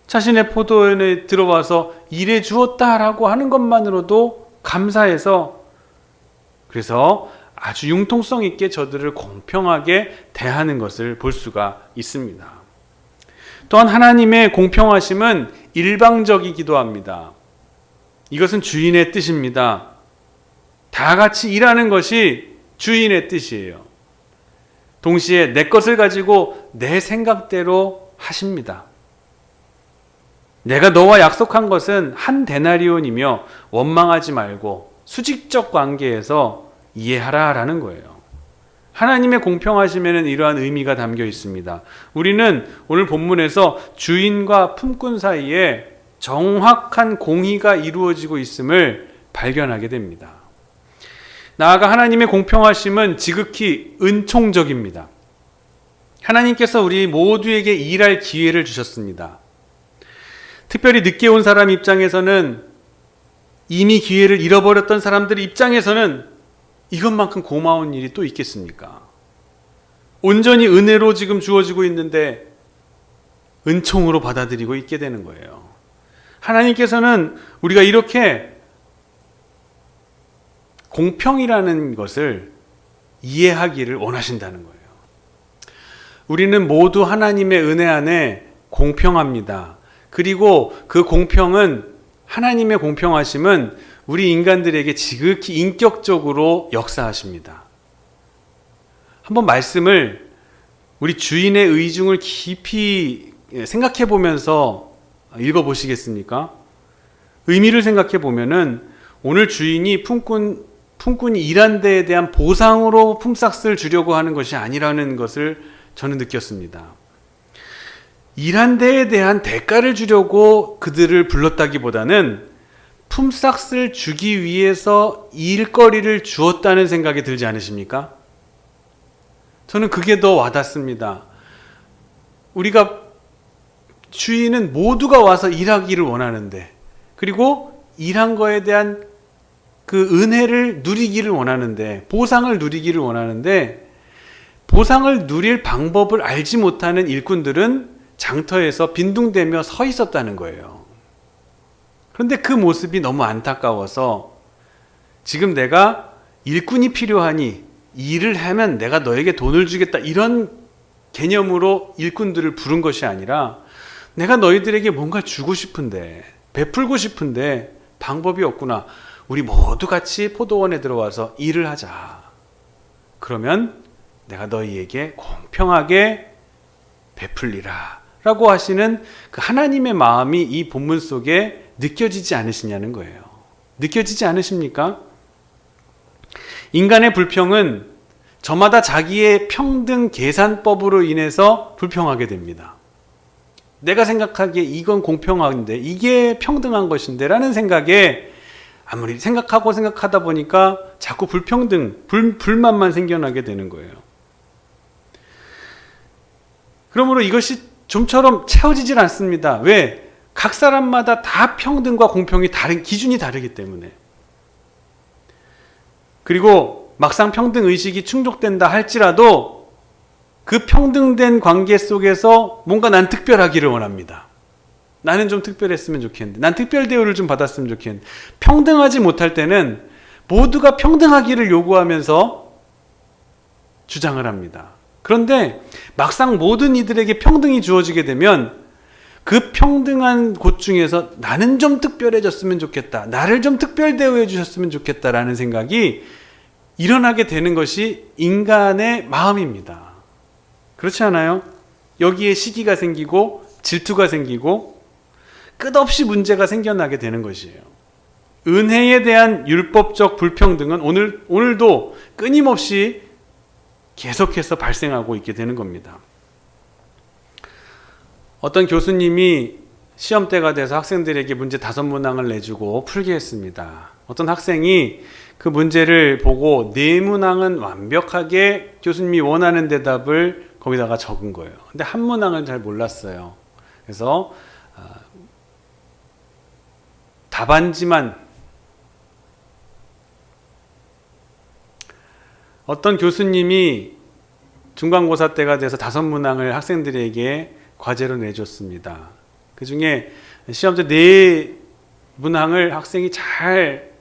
자신의 포도원에 들어와서 일해 주었다라고 하는 것만으로도 감사해서, 그래서 아주 융통성 있게 저들을 공평하게 대하는 것을 볼 수가 있습니다. 또한 하나님의 공평하심은 일방적이기도 합니다. 이것은 주인의 뜻입니다. 다 같이 일하는 것이 주인의 뜻이에요. 동시에 내 것을 가지고 내 생각대로 하십니다. 내가 너와 약속한 것은 한 데나리온이며 원망하지 말고 수직적 관계에서 이해하라라는 거예요. 하나님의 공평하심에는 이러한 의미가 담겨 있습니다. 우리는 오늘 본문에서 주인과 품꾼 사이에 정확한 공의가 이루어지고 있음을 발견하게 됩니다. 나아가 하나님의 공평하심은 지극히 은총적입니다. 하나님께서 우리 모두에게 일할 기회를 주셨습니다. 특별히 늦게 온 사람 입장에서는, 이미 기회를 잃어버렸던 사람들 입장에서는 이것만큼 고마운 일이 또 있겠습니까? 온전히 은혜로 지금 주어지고 있는데 은총으로 받아들이고 있게 되는 거예요. 하나님께서는 우리가 이렇게 공평이라는 것을 이해하기를 원하신다는 거예요. 우리는 모두 하나님의 은혜 안에 공평합니다. 그리고 그 공평은, 하나님의 공평하심은 우리 인간들에게 지극히 인격적으로 역사하십니다. 한번 말씀을, 우리 주인의 의중을 깊이 생각해 보면서 읽어 보시겠습니까? 의미를 생각해 보면은 오늘 주인이 품꾼이 일한 데에 대한 보상으로 품삯을 주려고 하는 것이 아니라는 것을 저는 느꼈습니다. 일한 데에 대한 대가를 주려고 그들을 불렀다기보다는 품삯을 주기 위해서 일거리를 주었다는 생각이 들지 않으십니까? 저는 그게 더 와닿습니다. 우리가, 주인은 모두가 와서 일하기를 원하는데, 그리고 일한 거에 대한 그 은혜를 누리기를 원하는데, 보상을 누리기를 원하는데, 보상을 누릴 방법을 알지 못하는 일꾼들은 장터에서 빈둥대며 서 있었다는 거예요. 그런데 그 모습이 너무 안타까워서 지금 내가 일꾼이 필요하니 일을 하면 내가 너에게 돈을 주겠다, 이런 개념으로 일꾼들을 부른 것이 아니라 내가 너희들에게 뭔가 주고 싶은데, 베풀고 싶은데 방법이 없구나. 우리 모두 같이 포도원에 들어와서 일을 하자. 그러면 내가 너희에게 공평하게 베풀리라 라고 하시는 그 하나님의 마음이 이 본문 속에 느껴지지 않으시냐는 거예요. 느껴지지 않으십니까? 인간의 불평은 저마다 자기의 평등 계산법으로 인해서 불평하게 됩니다. 내가 생각하기에 이건 공평한데, 이게 평등한 것인데 라는 생각에 아무리 생각하다 보니까 자꾸 불평등, 불만만 생겨나게 되는 거예요. 그러므로 이것이 좀처럼 채워지질 않습니다. 왜? 각 사람마다 다 평등과 공평이 다른, 기준이 다르기 때문에. 그리고 막상 평등 의식이 충족된다 할지라도 그 평등된 관계 속에서 뭔가 난 특별하기를 원합니다. 나는 좀 특별했으면 좋겠는데, 난 특별 대우를 좀 받았으면 좋겠는데, 평등하지 못할 때는 모두가 평등하기를 요구하면서 주장을 합니다. 그런데 막상 모든 이들에게 평등이 주어지게 되면 그 평등한 곳 중에서 나는 좀 특별해졌으면 좋겠다, 나를 좀 특별 대우해 주셨으면 좋겠다라는 생각이 일어나게 되는 것이 인간의 마음입니다. 그렇지 않아요? 여기에 시기가 생기고 질투가 생기고 끝없이 문제가 생겨나게 되는 것이에요. 은혜에 대한 율법적 불평등은 오늘도 끊임없이 계속해서 발생하고 있게 되는 겁니다. 어떤 교수님이 시험때가 돼서 학생들에게 문제 5문항을 내주고 풀게 했습니다. 어떤 학생이 그 문제를 보고 4문항은 완벽하게 교수님이 원하는 대답을 거기다가 적은 거예요. 근데 한 문항은 잘 몰랐어요. 그래서 답안지만, 어떤 교수님이 중간고사 때가 돼서 5문항을 학생들에게 과제로 내줬습니다. 그 중에 시험때 4문항을 학생이 잘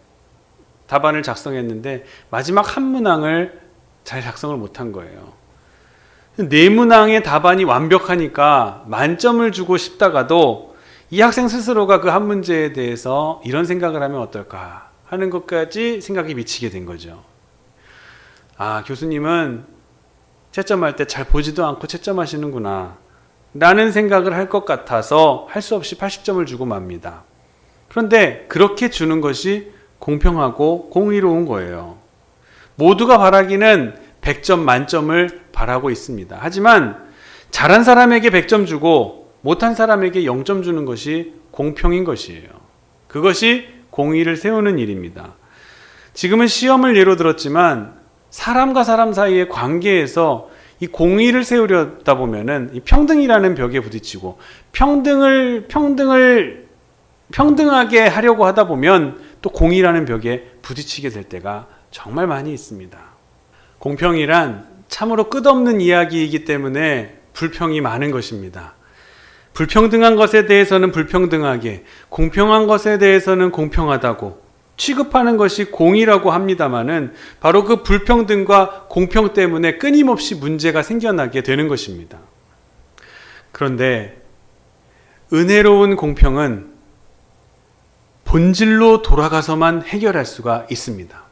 답안을 작성했는데 마지막 한 문항을 잘 작성을 못한 거예요. 4문항의 답안이 완벽하니까 만점을 주고 싶다가도 이 학생 스스로가 그 한 문제에 대해서 이런 생각을 하면 어떨까 하는 것까지 생각이 미치게 된 거죠. 아, 교수님은 채점할 때 잘 보지도 않고 채점하시는구나 라는 생각을 할 것 같아서 할 수 없이 80점을 주고 맙니다. 그런데 그렇게 주는 것이 공평하고 공의로운 거예요. 모두가 바라기는 100점 만점을 바라고 있습니다. 하지만 잘한 사람에게 100점 주고 못한 사람에게 0점 주는 것이 공평인 것이에요. 그것이 공의를 세우는 일입니다. 지금은 시험을 예로 들었지만 사람과 사람 사이의 관계에서 이 공의를 세우려다 보면은 이 평등이라는 벽에 부딪히고 평등하게 하려고 하다 보면 또 공의라는 벽에 부딪히게 될 때가 정말 많이 있습니다. 공평이란 참으로 끝없는 이야기이기 때문에 불평이 많은 것입니다. 불평등한 것에 대해서는 불평등하게, 공평한 것에 대해서는 공평하다고 취급하는 것이 공의라고 합니다마는 바로 그 불평등과 공평 때문에 끊임없이 문제가 생겨나게 되는 것입니다. 그런데 은혜로운 공평은 본질로 돌아가서만 해결할 수가 있습니다.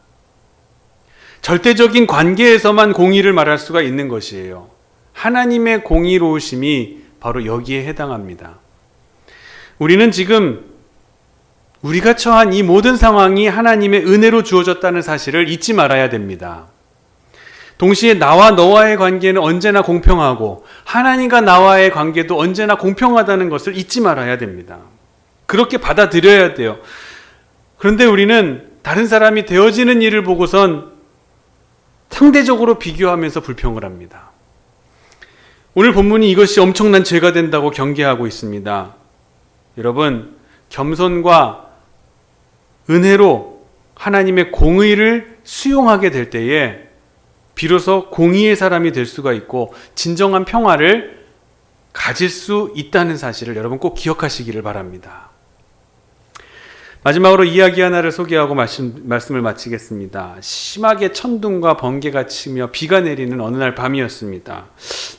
절대적인 관계에서만 공의를 말할 수가 있는 것이에요. 하나님의 공의로우심이 바로 여기에 해당합니다. 우리는 지금 우리가 처한 이 모든 상황이 하나님의 은혜로 주어졌다는 사실을 잊지 말아야 됩니다. 동시에 나와 너와의 관계는 언제나 공평하고 하나님과 나와의 관계도 언제나 공평하다는 것을 잊지 말아야 됩니다. 그렇게 받아들여야 돼요. 그런데 우리는 다른 사람이 되어지는 일을 보고선 상대적으로 비교하면서 불평을 합니다. 오늘 본문이 이것이 엄청난 죄가 된다고 경계하고 있습니다. 여러분, 겸손과 은혜로 하나님의 공의를 수용하게 될 때에 비로소 공의의 사람이 될 수가 있고 진정한 평화를 가질 수 있다는 사실을 여러분 꼭 기억하시기를 바랍니다. 마지막으로 이야기 하나를 소개하고 말씀을 마치겠습니다. 심하게 천둥과 번개가 치며 비가 내리는 어느 날 밤이었습니다.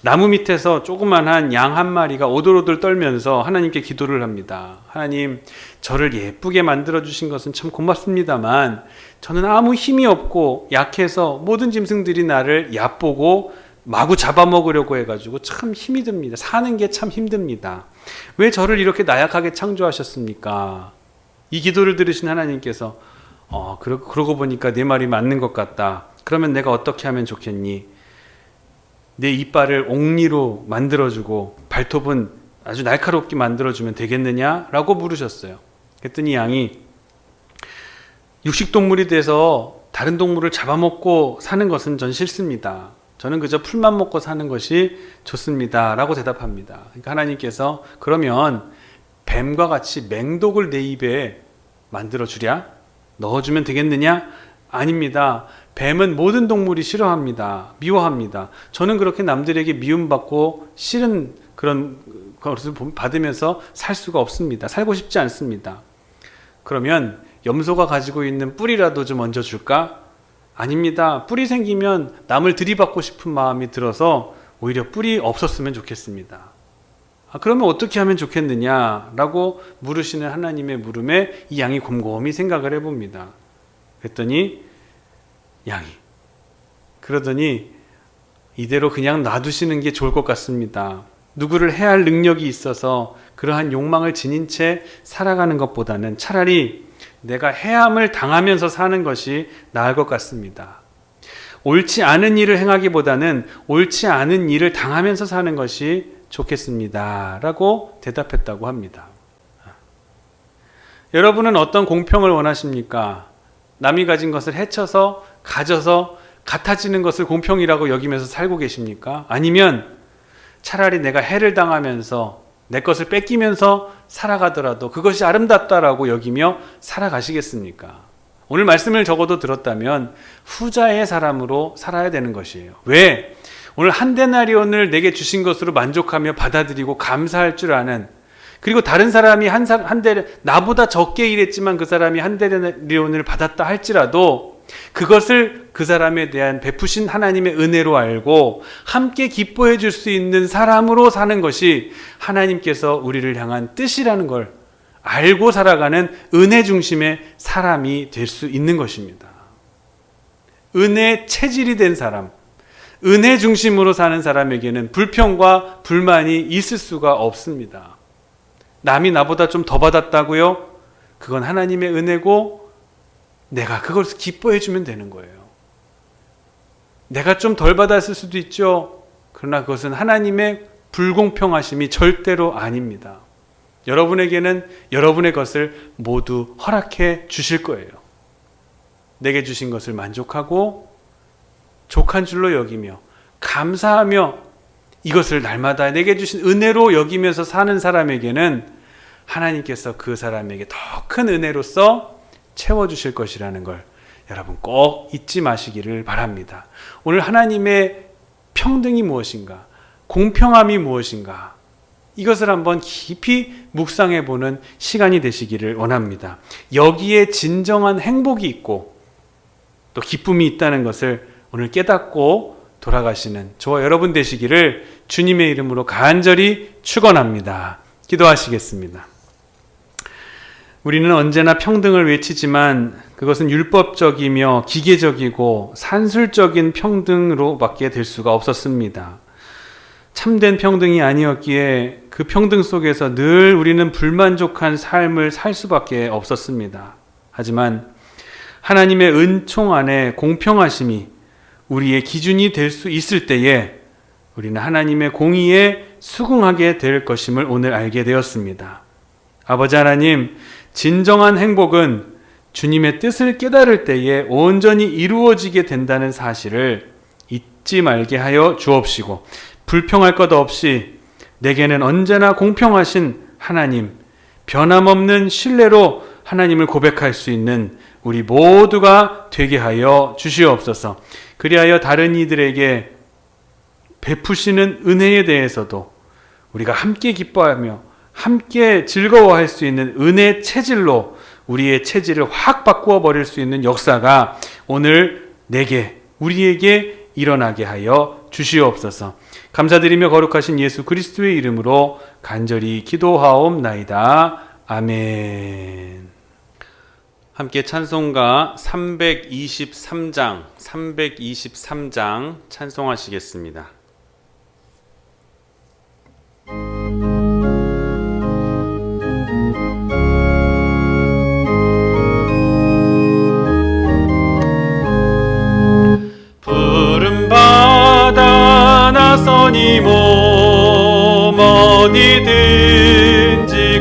나무 밑에서 조그만한 양 한 마리가 오돌오돌 떨면서 하나님께 기도를 합니다. 하나님, 저를 예쁘게 만들어주신 것은 참 고맙습니다만 저는 아무 힘이 없고 약해서 모든 짐승들이 나를 얕보고 마구 잡아먹으려고 해가지고 참 힘이 듭니다. 사는 게 참 힘듭니다. 왜 저를 이렇게 나약하게 창조하셨습니까? 이 기도를 들으신 하나님께서 그러고 보니까 내 말이 맞는 것 같다. 그러면 내가 어떻게 하면 좋겠니? 내 이빨을 옥리로 만들어주고 발톱은 아주 날카롭게 만들어주면 되겠느냐라고 물으셨어요. 그랬더니 양이 육식동물이 돼서 다른 동물을 잡아먹고 사는 것은 전 싫습니다. 저는 그저 풀만 먹고 사는 것이 좋습니다. 라고 대답합니다. 그러니까 하나님께서 그러면 뱀과 같이 맹독을 내 입에 만들어주랴? 넣어주면 되겠느냐? 아닙니다. 뱀은 모든 동물이 싫어합니다. 미워합니다. 저는 그렇게 남들에게 미움받고 싫은 그런 것을 받으면서 살 수가 없습니다. 살고 싶지 않습니다. 그러면 염소가 가지고 있는 뿔이라도 좀 얹어줄까? 아닙니다. 뿔이 생기면 남을 들이받고 싶은 마음이 들어서 오히려 뿔이 없었으면 좋겠습니다. 그러면 어떻게 하면 좋겠느냐라고 물으시는 하나님의 물음에 이 양이 곰곰이 생각을 해봅니다. 그랬더니 그러더니 이대로 그냥 놔두시는 게 좋을 것 같습니다. 누구를 해할 능력이 있어서 그러한 욕망을 지닌 채 살아가는 것보다는 차라리 내가 해함을 당하면서 사는 것이 나을 것 같습니다. 옳지 않은 일을 행하기보다는 옳지 않은 일을 당하면서 사는 것이 좋겠습니다. 라고 대답했다고 합니다. 여러분은 어떤 공평을 원하십니까? 남이 가진 것을 해쳐서 가져서 같아지는 것을 공평이라고 여기면서 살고 계십니까? 아니면 차라리 내가 해를 당하면서 내 것을 뺏기면서 살아가더라도 그것이 아름답다라고 여기며 살아가시겠습니까? 오늘 말씀을 적어도 들었다면 후자의 사람으로 살아야 되는 것이에요. 왜? 오늘 한 데나리온을 내게 주신 것으로 만족하며 받아들이고 감사할 줄 아는, 그리고 다른 사람이 나보다 적게 일했지만 그 사람이 한 데나리온을 받았다 할지라도 그것을 그 사람에 대한 베푸신 하나님의 은혜로 알고 함께 기뻐해 줄 수 있는 사람으로 사는 것이 하나님께서 우리를 향한 뜻이라는 걸 알고 살아가는 은혜 중심의 사람이 될 수 있는 것입니다. 은혜 체질이 된 사람, 은혜 중심으로 사는 사람에게는 불평과 불만이 있을 수가 없습니다. 남이 나보다 좀 더 받았다고요? 그건 하나님의 은혜고 내가 그것을 기뻐해 주면 되는 거예요. 내가 좀 덜 받았을 수도 있죠. 그러나 그것은 하나님의 불공평하심이 절대로 아닙니다. 여러분에게는 여러분의 것을 모두 허락해 주실 거예요. 내게 주신 것을 만족하고 족한 줄로 여기며 감사하며 이것을 날마다 내게 주신 은혜로 여기면서 사는 사람에게는 하나님께서 그 사람에게 더 큰 은혜로서 채워주실 것이라는 걸 여러분 꼭 잊지 마시기를 바랍니다. 오늘 하나님의 평등이 무엇인가? 공평함이 무엇인가? 이것을 한번 깊이 묵상해 보는 시간이 되시기를 원합니다. 여기에 진정한 행복이 있고 또 기쁨이 있다는 것을 오늘 깨닫고 돌아가시는 저와 여러분 되시기를 주님의 이름으로 간절히 축원합니다. 기도하시겠습니다. 우리는 언제나 평등을 외치지만 그것은 율법적이며 기계적이고 산술적인 평등으로밖에 될 수가 없었습니다. 참된 평등이 아니었기에 그 평등 속에서 늘 우리는 불만족한 삶을 살 수밖에 없었습니다. 하지만 하나님의 은총 안에 공평하심이 우리의 기준이 될 수 있을 때에 우리는 하나님의 공의에 수긍하게 될 것임을 오늘 알게 되었습니다. 아버지 하나님, 진정한 행복은 주님의 뜻을 깨달을 때에 온전히 이루어지게 된다는 사실을 잊지 말게 하여 주옵시고 불평할 것 없이 내게는 언제나 공평하신 하나님, 변함없는 신뢰로 하나님을 고백할 수 있는 우리 모두가 되게 하여 주시옵소서. 그리하여 다른 이들에게 베푸시는 은혜에 대해서도 우리가 함께 기뻐하며 함께 즐거워할 수 있는 은혜 체질로 우리의 체질을 확 바꾸어 버릴 수 있는 역사가 오늘 우리에게 일어나게 하여 주시옵소서. 감사드리며 거룩하신 예수 그리스도의 이름으로 간절히 기도하옵나이다. 아멘. 함께 찬송가 323장 찬송하시겠습니다. 푸른 바다 나서니 몸 어디든지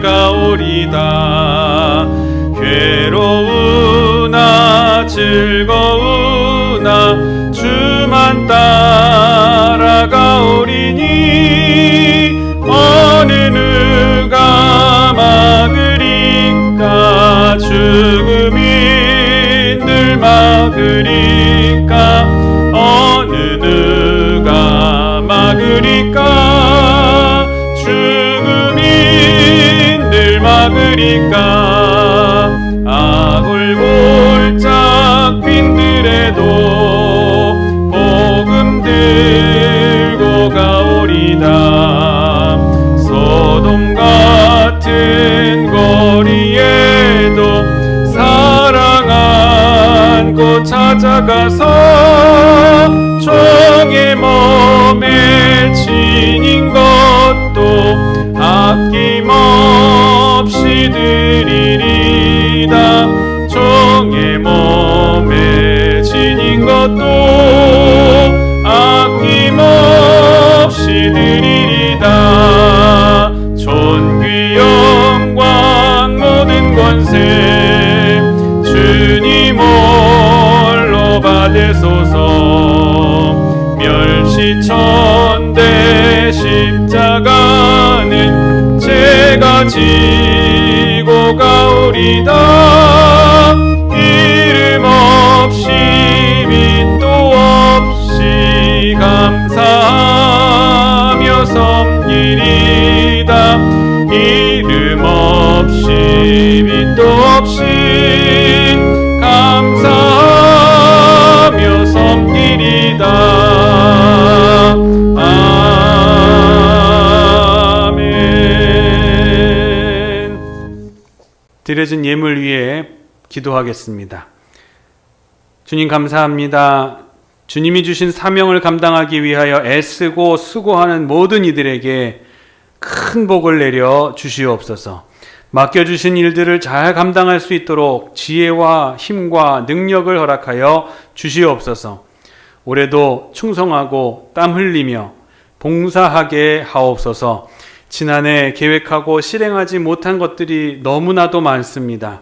가오리다. 괴로우나 즐거우나 주만 따라가오리니 어느 누가 막으리까. 죽음이 늘 막으리까. 어느 누가 막으리까. 죽음이 늘 막으리까. 아골골짝 빈들에도 복음 들고 가오리다. 소돔 같은 거리에도 사랑 안고 찾아가서 종의 몸에 지닌 것도 아낌없이 드리리다. 종의 몸에 지닌 것도 아낌없이 드리리다. 존귀 영광 모든 권세 주님 홀로 받으소서. 멸시천대 십자가는 제가 지고 가오리다. 이름 없이 밑도 없이 감사하며 섬기리다. 이름 없이 밑도 없이 감사하며 섬기리다. 아멘. 드려진 예물 위에 기도하겠습니다. 주님 감사합니다. 주님이 주신 사명을 감당하기 위하여 애쓰고 수고하는 모든 이들에게 큰 복을 내려 주시옵소서. 맡겨주신 일들을 잘 감당할 수 있도록 지혜와 힘과 능력을 허락하여 주시옵소서. 올해도 충성하고 땀 흘리며 봉사하게 하옵소서. 지난해 계획하고 실행하지 못한 것들이 너무나도 많습니다.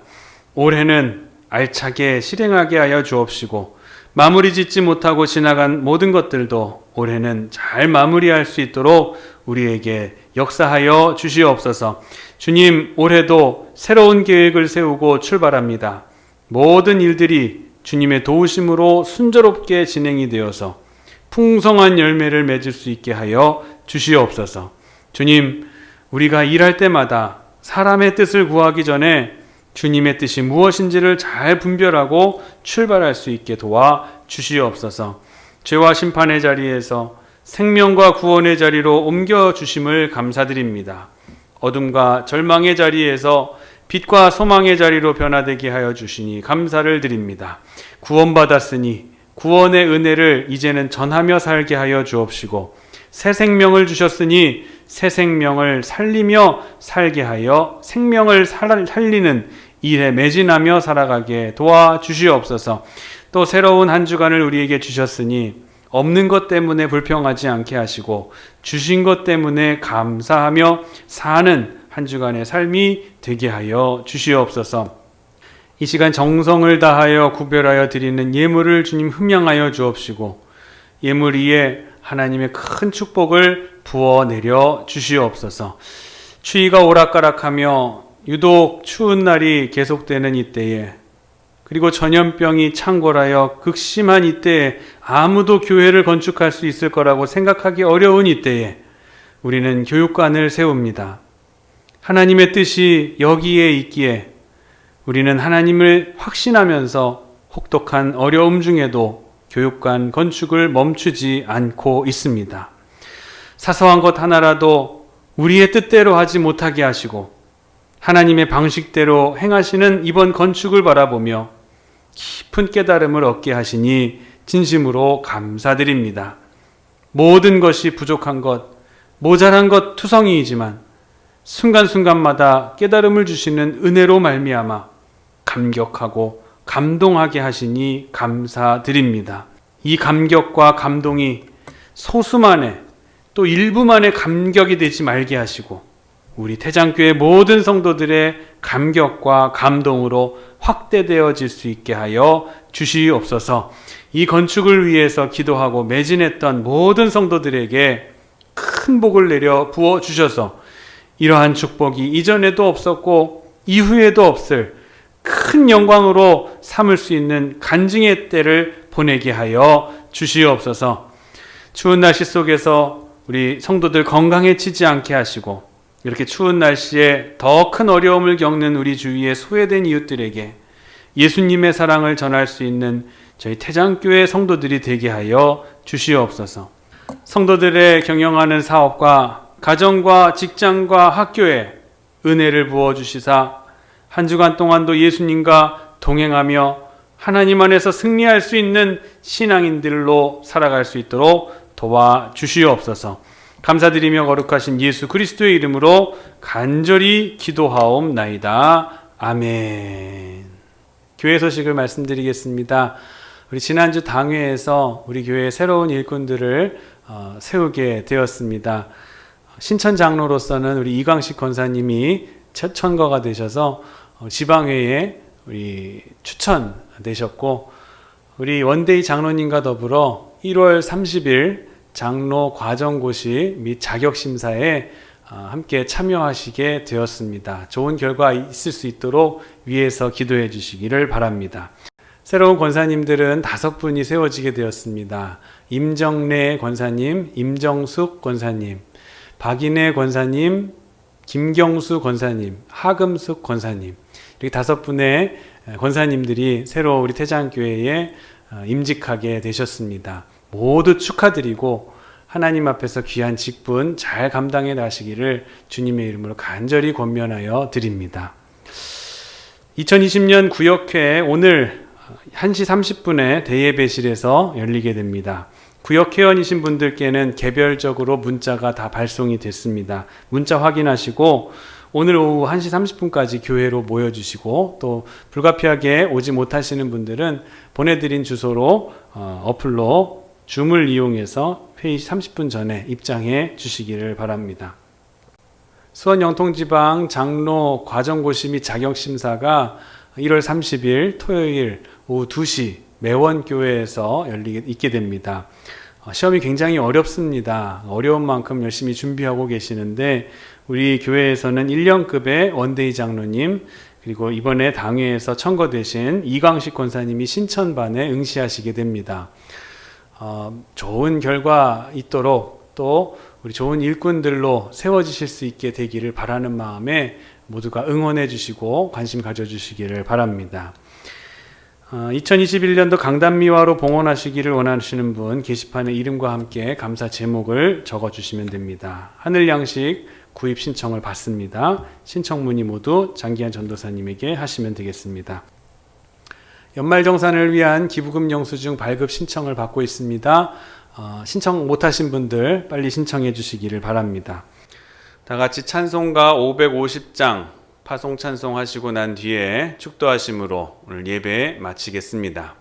올해는 알차게 실행하게 하여 주옵시고 마무리 짓지 못하고 지나간 모든 것들도 올해는 잘 마무리할 수 있도록 우리에게 역사하여 주시옵소서. 주님, 올해도 새로운 계획을 세우고 출발합니다. 모든 일들이 주님의 도우심으로 순조롭게 진행이 되어서 풍성한 열매를 맺을 수 있게 하여 주시옵소서. 주님, 우리가 일할 때마다 사람의 뜻을 구하기 전에 주님의 뜻이 무엇인지를 잘 분별하고 출발할 수 있게 도와 주시옵소서. 죄와 심판의 자리에서 생명과 구원의 자리로 옮겨주심을 감사드립니다. 어둠과 절망의 자리에서 빛과 소망의 자리로 변화되게 하여 주시니 감사를 드립니다. 구원받았으니 구원의 은혜를 이제는 전하며 살게 하여 주옵시고 새 생명을 주셨으니 새 생명을 살리며 살게 하여 생명을 살리는 일에 매진하며 살아가게 도와주시옵소서. 또 새로운 한 주간을 우리에게 주셨으니 없는 것 때문에 불평하지 않게 하시고 주신 것 때문에 감사하며 사는 한 주간의 삶이 되게 하여 주시옵소서. 이 시간 정성을 다하여 구별하여 드리는 예물을 주님 흠양하여 주옵시고 예물 위에 하나님의 큰 축복을 부어 내려 주시옵소서. 추위가 오락가락하며 유독 추운 날이 계속되는 이때에, 그리고 전염병이 창궐하여 극심한 이때에 아무도 교회를 건축할 수 있을 거라고 생각하기 어려운 이때에 우리는 교육관을 세웁니다. 하나님의 뜻이 여기에 있기에 우리는 하나님을 확신하면서 혹독한 어려움 중에도 교육관 건축을 멈추지 않고 있습니다. 사소한 것 하나라도 우리의 뜻대로 하지 못하게 하시고 하나님의 방식대로 행하시는 이번 건축을 바라보며 깊은 깨달음을 얻게 하시니 진심으로 감사드립니다. 모든 것이 부족한 것, 모자란 것 투성이이지만 순간순간마다 깨달음을 주시는 은혜로 말미암아 감격하고 감동하게 하시니 감사드립니다. 이 감격과 감동이 소수만의 또 일부만의 감격이 되지 말게 하시고 우리 태장교회 모든 성도들의 감격과 감동으로 확대되어질 수 있게 하여 주시옵소서. 이 건축을 위해서 기도하고 매진했던 모든 성도들에게 큰 복을 내려 부어 주셔서 이러한 축복이 이전에도 없었고 이후에도 없을 큰 영광으로 삼을 수 있는 간증의 때를 보내게 하여 주시옵소서. 추운 날씨 속에서 우리 성도들 건강해지지 않게 하시고 이렇게 추운 날씨에 더 큰 어려움을 겪는 우리 주위의 소외된 이웃들에게 예수님의 사랑을 전할 수 있는 저희 태장교회 성도들이 되게 하여 주시옵소서. 성도들의 경영하는 사업과 가정과 직장과 학교에 은혜를 부어주시사 한 주간 동안도 예수님과 동행하며 하나님 안에서 승리할 수 있는 신앙인들로 살아갈 수 있도록 도와주시옵소서. 감사드리며 거룩하신 예수 그리스도의 이름으로 간절히 기도하옵나이다. 아멘. 교회 소식을 말씀드리겠습니다. 우리 지난주 당회에서 우리 교회의 새로운 일꾼들을 세우게 되었습니다. 신천 장로로서는 우리 이광식 권사님이 첫 천거가 되셔서 지방회에 우리 추천되셨고, 우리 원데이 장로님과 더불어 1월 30일 장로 과정고시 및 자격심사에 함께 참여하시게 되었습니다. 좋은 결과 있을 수 있도록 위에서 기도해 주시기를 바랍니다. 새로운 권사님들은 5분이 세워지게 되었습니다. 임정래 권사님, 임정숙 권사님, 박인혜 권사님, 김경수 권사님, 하금숙 권사님, 이렇게 5분의 권사님들이 새로 우리 태장교회에 임직하게 되셨습니다. 모두 축하드리고 하나님 앞에서 귀한 직분 잘 감당해 나시기를 주님의 이름으로 간절히 권면하여 드립니다. 2020년 구역회 오늘 1시 30분에 대예배실에서 열리게 됩니다. 구역회원이신 분들께는 개별적으로 문자가 다 발송이 됐습니다. 문자 확인하시고 오늘 오후 1시 30분까지 교회로 모여주시고, 또 불가피하게 오지 못하시는 분들은 보내드린 주소로 어플로 줌을 이용해서 회의 30분 전에 입장해 주시기를 바랍니다. 수원 영통지방 장로 과정고시 및 자격심사가 1월 30일 토요일 오후 2시 매원교회에서 있게 됩니다. 시험이 굉장히 어렵습니다. 어려운 만큼 열심히 준비하고 계시는데 우리 교회에서는 1년급의 원데이 장로님, 그리고 이번에 당회에서 청거되신 이광식 권사님이 신천반에 응시하시게 됩니다. 좋은 결과 있도록 또 우리 좋은 일꾼들로 세워지실 수 있게 되기를 바라는 마음에 모두가 응원해 주시고 관심 가져주시기를 바랍니다. 2021년도 강단미화로 봉헌하시기를 원하시는 분 게시판에 이름과 함께 감사 제목을 적어주시면 됩니다. 하늘양식 구입 신청을 받습니다. 신청 문의 모두 장기한 전도사님에게 하시면 되겠습니다. 연말정산을 위한 기부금 영수증 발급 신청을 받고 있습니다. 신청 못하신 분들 빨리 신청해 주시기를 바랍니다. 다 같이 찬송가 550장 파송 찬송하시고 난 뒤에 축도하심으로 오늘 예배 마치겠습니다.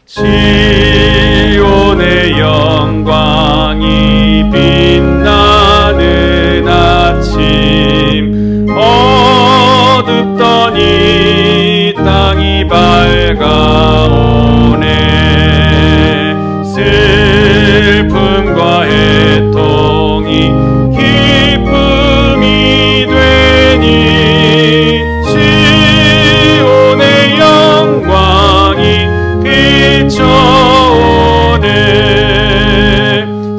시온의 영광이 빛나는 아침, 어둡던 이 땅이 밝아오네.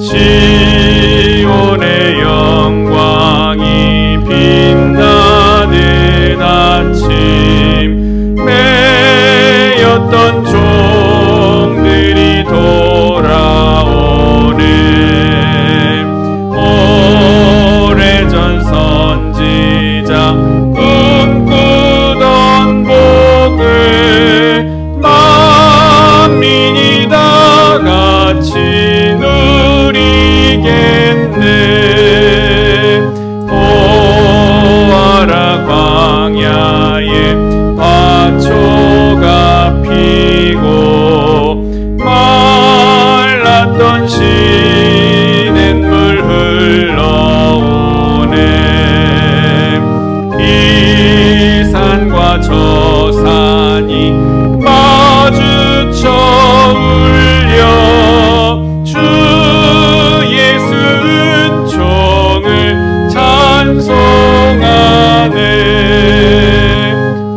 시온의 영광이 빛나는 아침 매였던 종들이 돌아오네 오래전 선지자 꿈꾸던 복을 만민이 다 같이 누리겠네 보아라 광야에 화초가 피고 말랐던 시냇물 흘러오네 이 산과 저 산이 마주쳐 울려 주 예수 은총을 찬송하네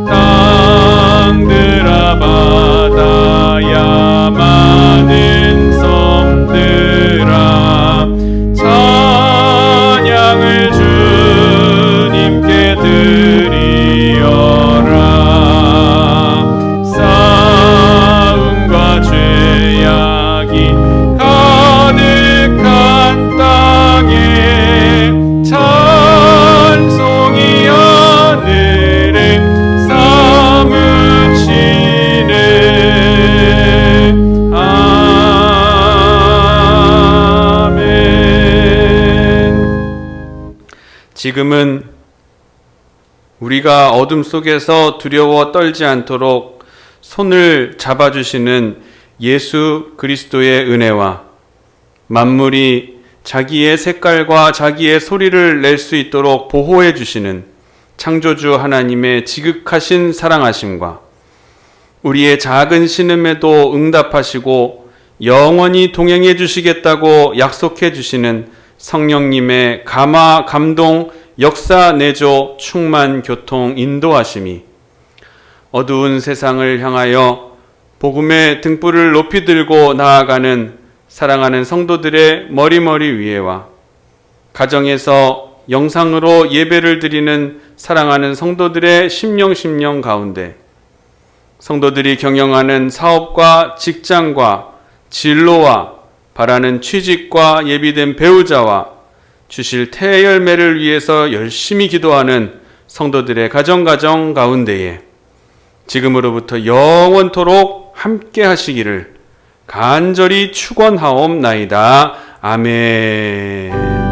땅들아 바다야 많은 섬들아 찬양을 주님께 드리어라 싸움과 죄악이 가득한 땅에 찬송이 하늘에 사무치네 아멘. 지금은 우리가 어둠 속에서 두려워 떨지 않도록 손을 잡아주시는 예수 그리스도의 은혜와 만물이 자기의 색깔과 자기의 소리를 낼 수 있도록 보호해 주시는 창조주 하나님의 지극하신 사랑하심과 우리의 작은 신음에도 응답하시고 영원히 동행해 주시겠다고 약속해 주시는 성령님의 감화, 감동, 역사, 내조, 충만, 교통, 인도하심이 어두운 세상을 향하여 복음의 등불을 높이 들고 나아가는 사랑하는 성도들의 머리머리 위에와 가정에서 영상으로 예배를 드리는 사랑하는 성도들의 심령 가운데 성도들이 경영하는 사업과 직장과 진로와 바라는 취직과 예비된 배우자와 주실 태열매를 위해서 열심히 기도하는 성도들의 가정 가운데에 지금으로부터 영원토록 함께 하시기를 간절히 축원하옵나이다. 아멘.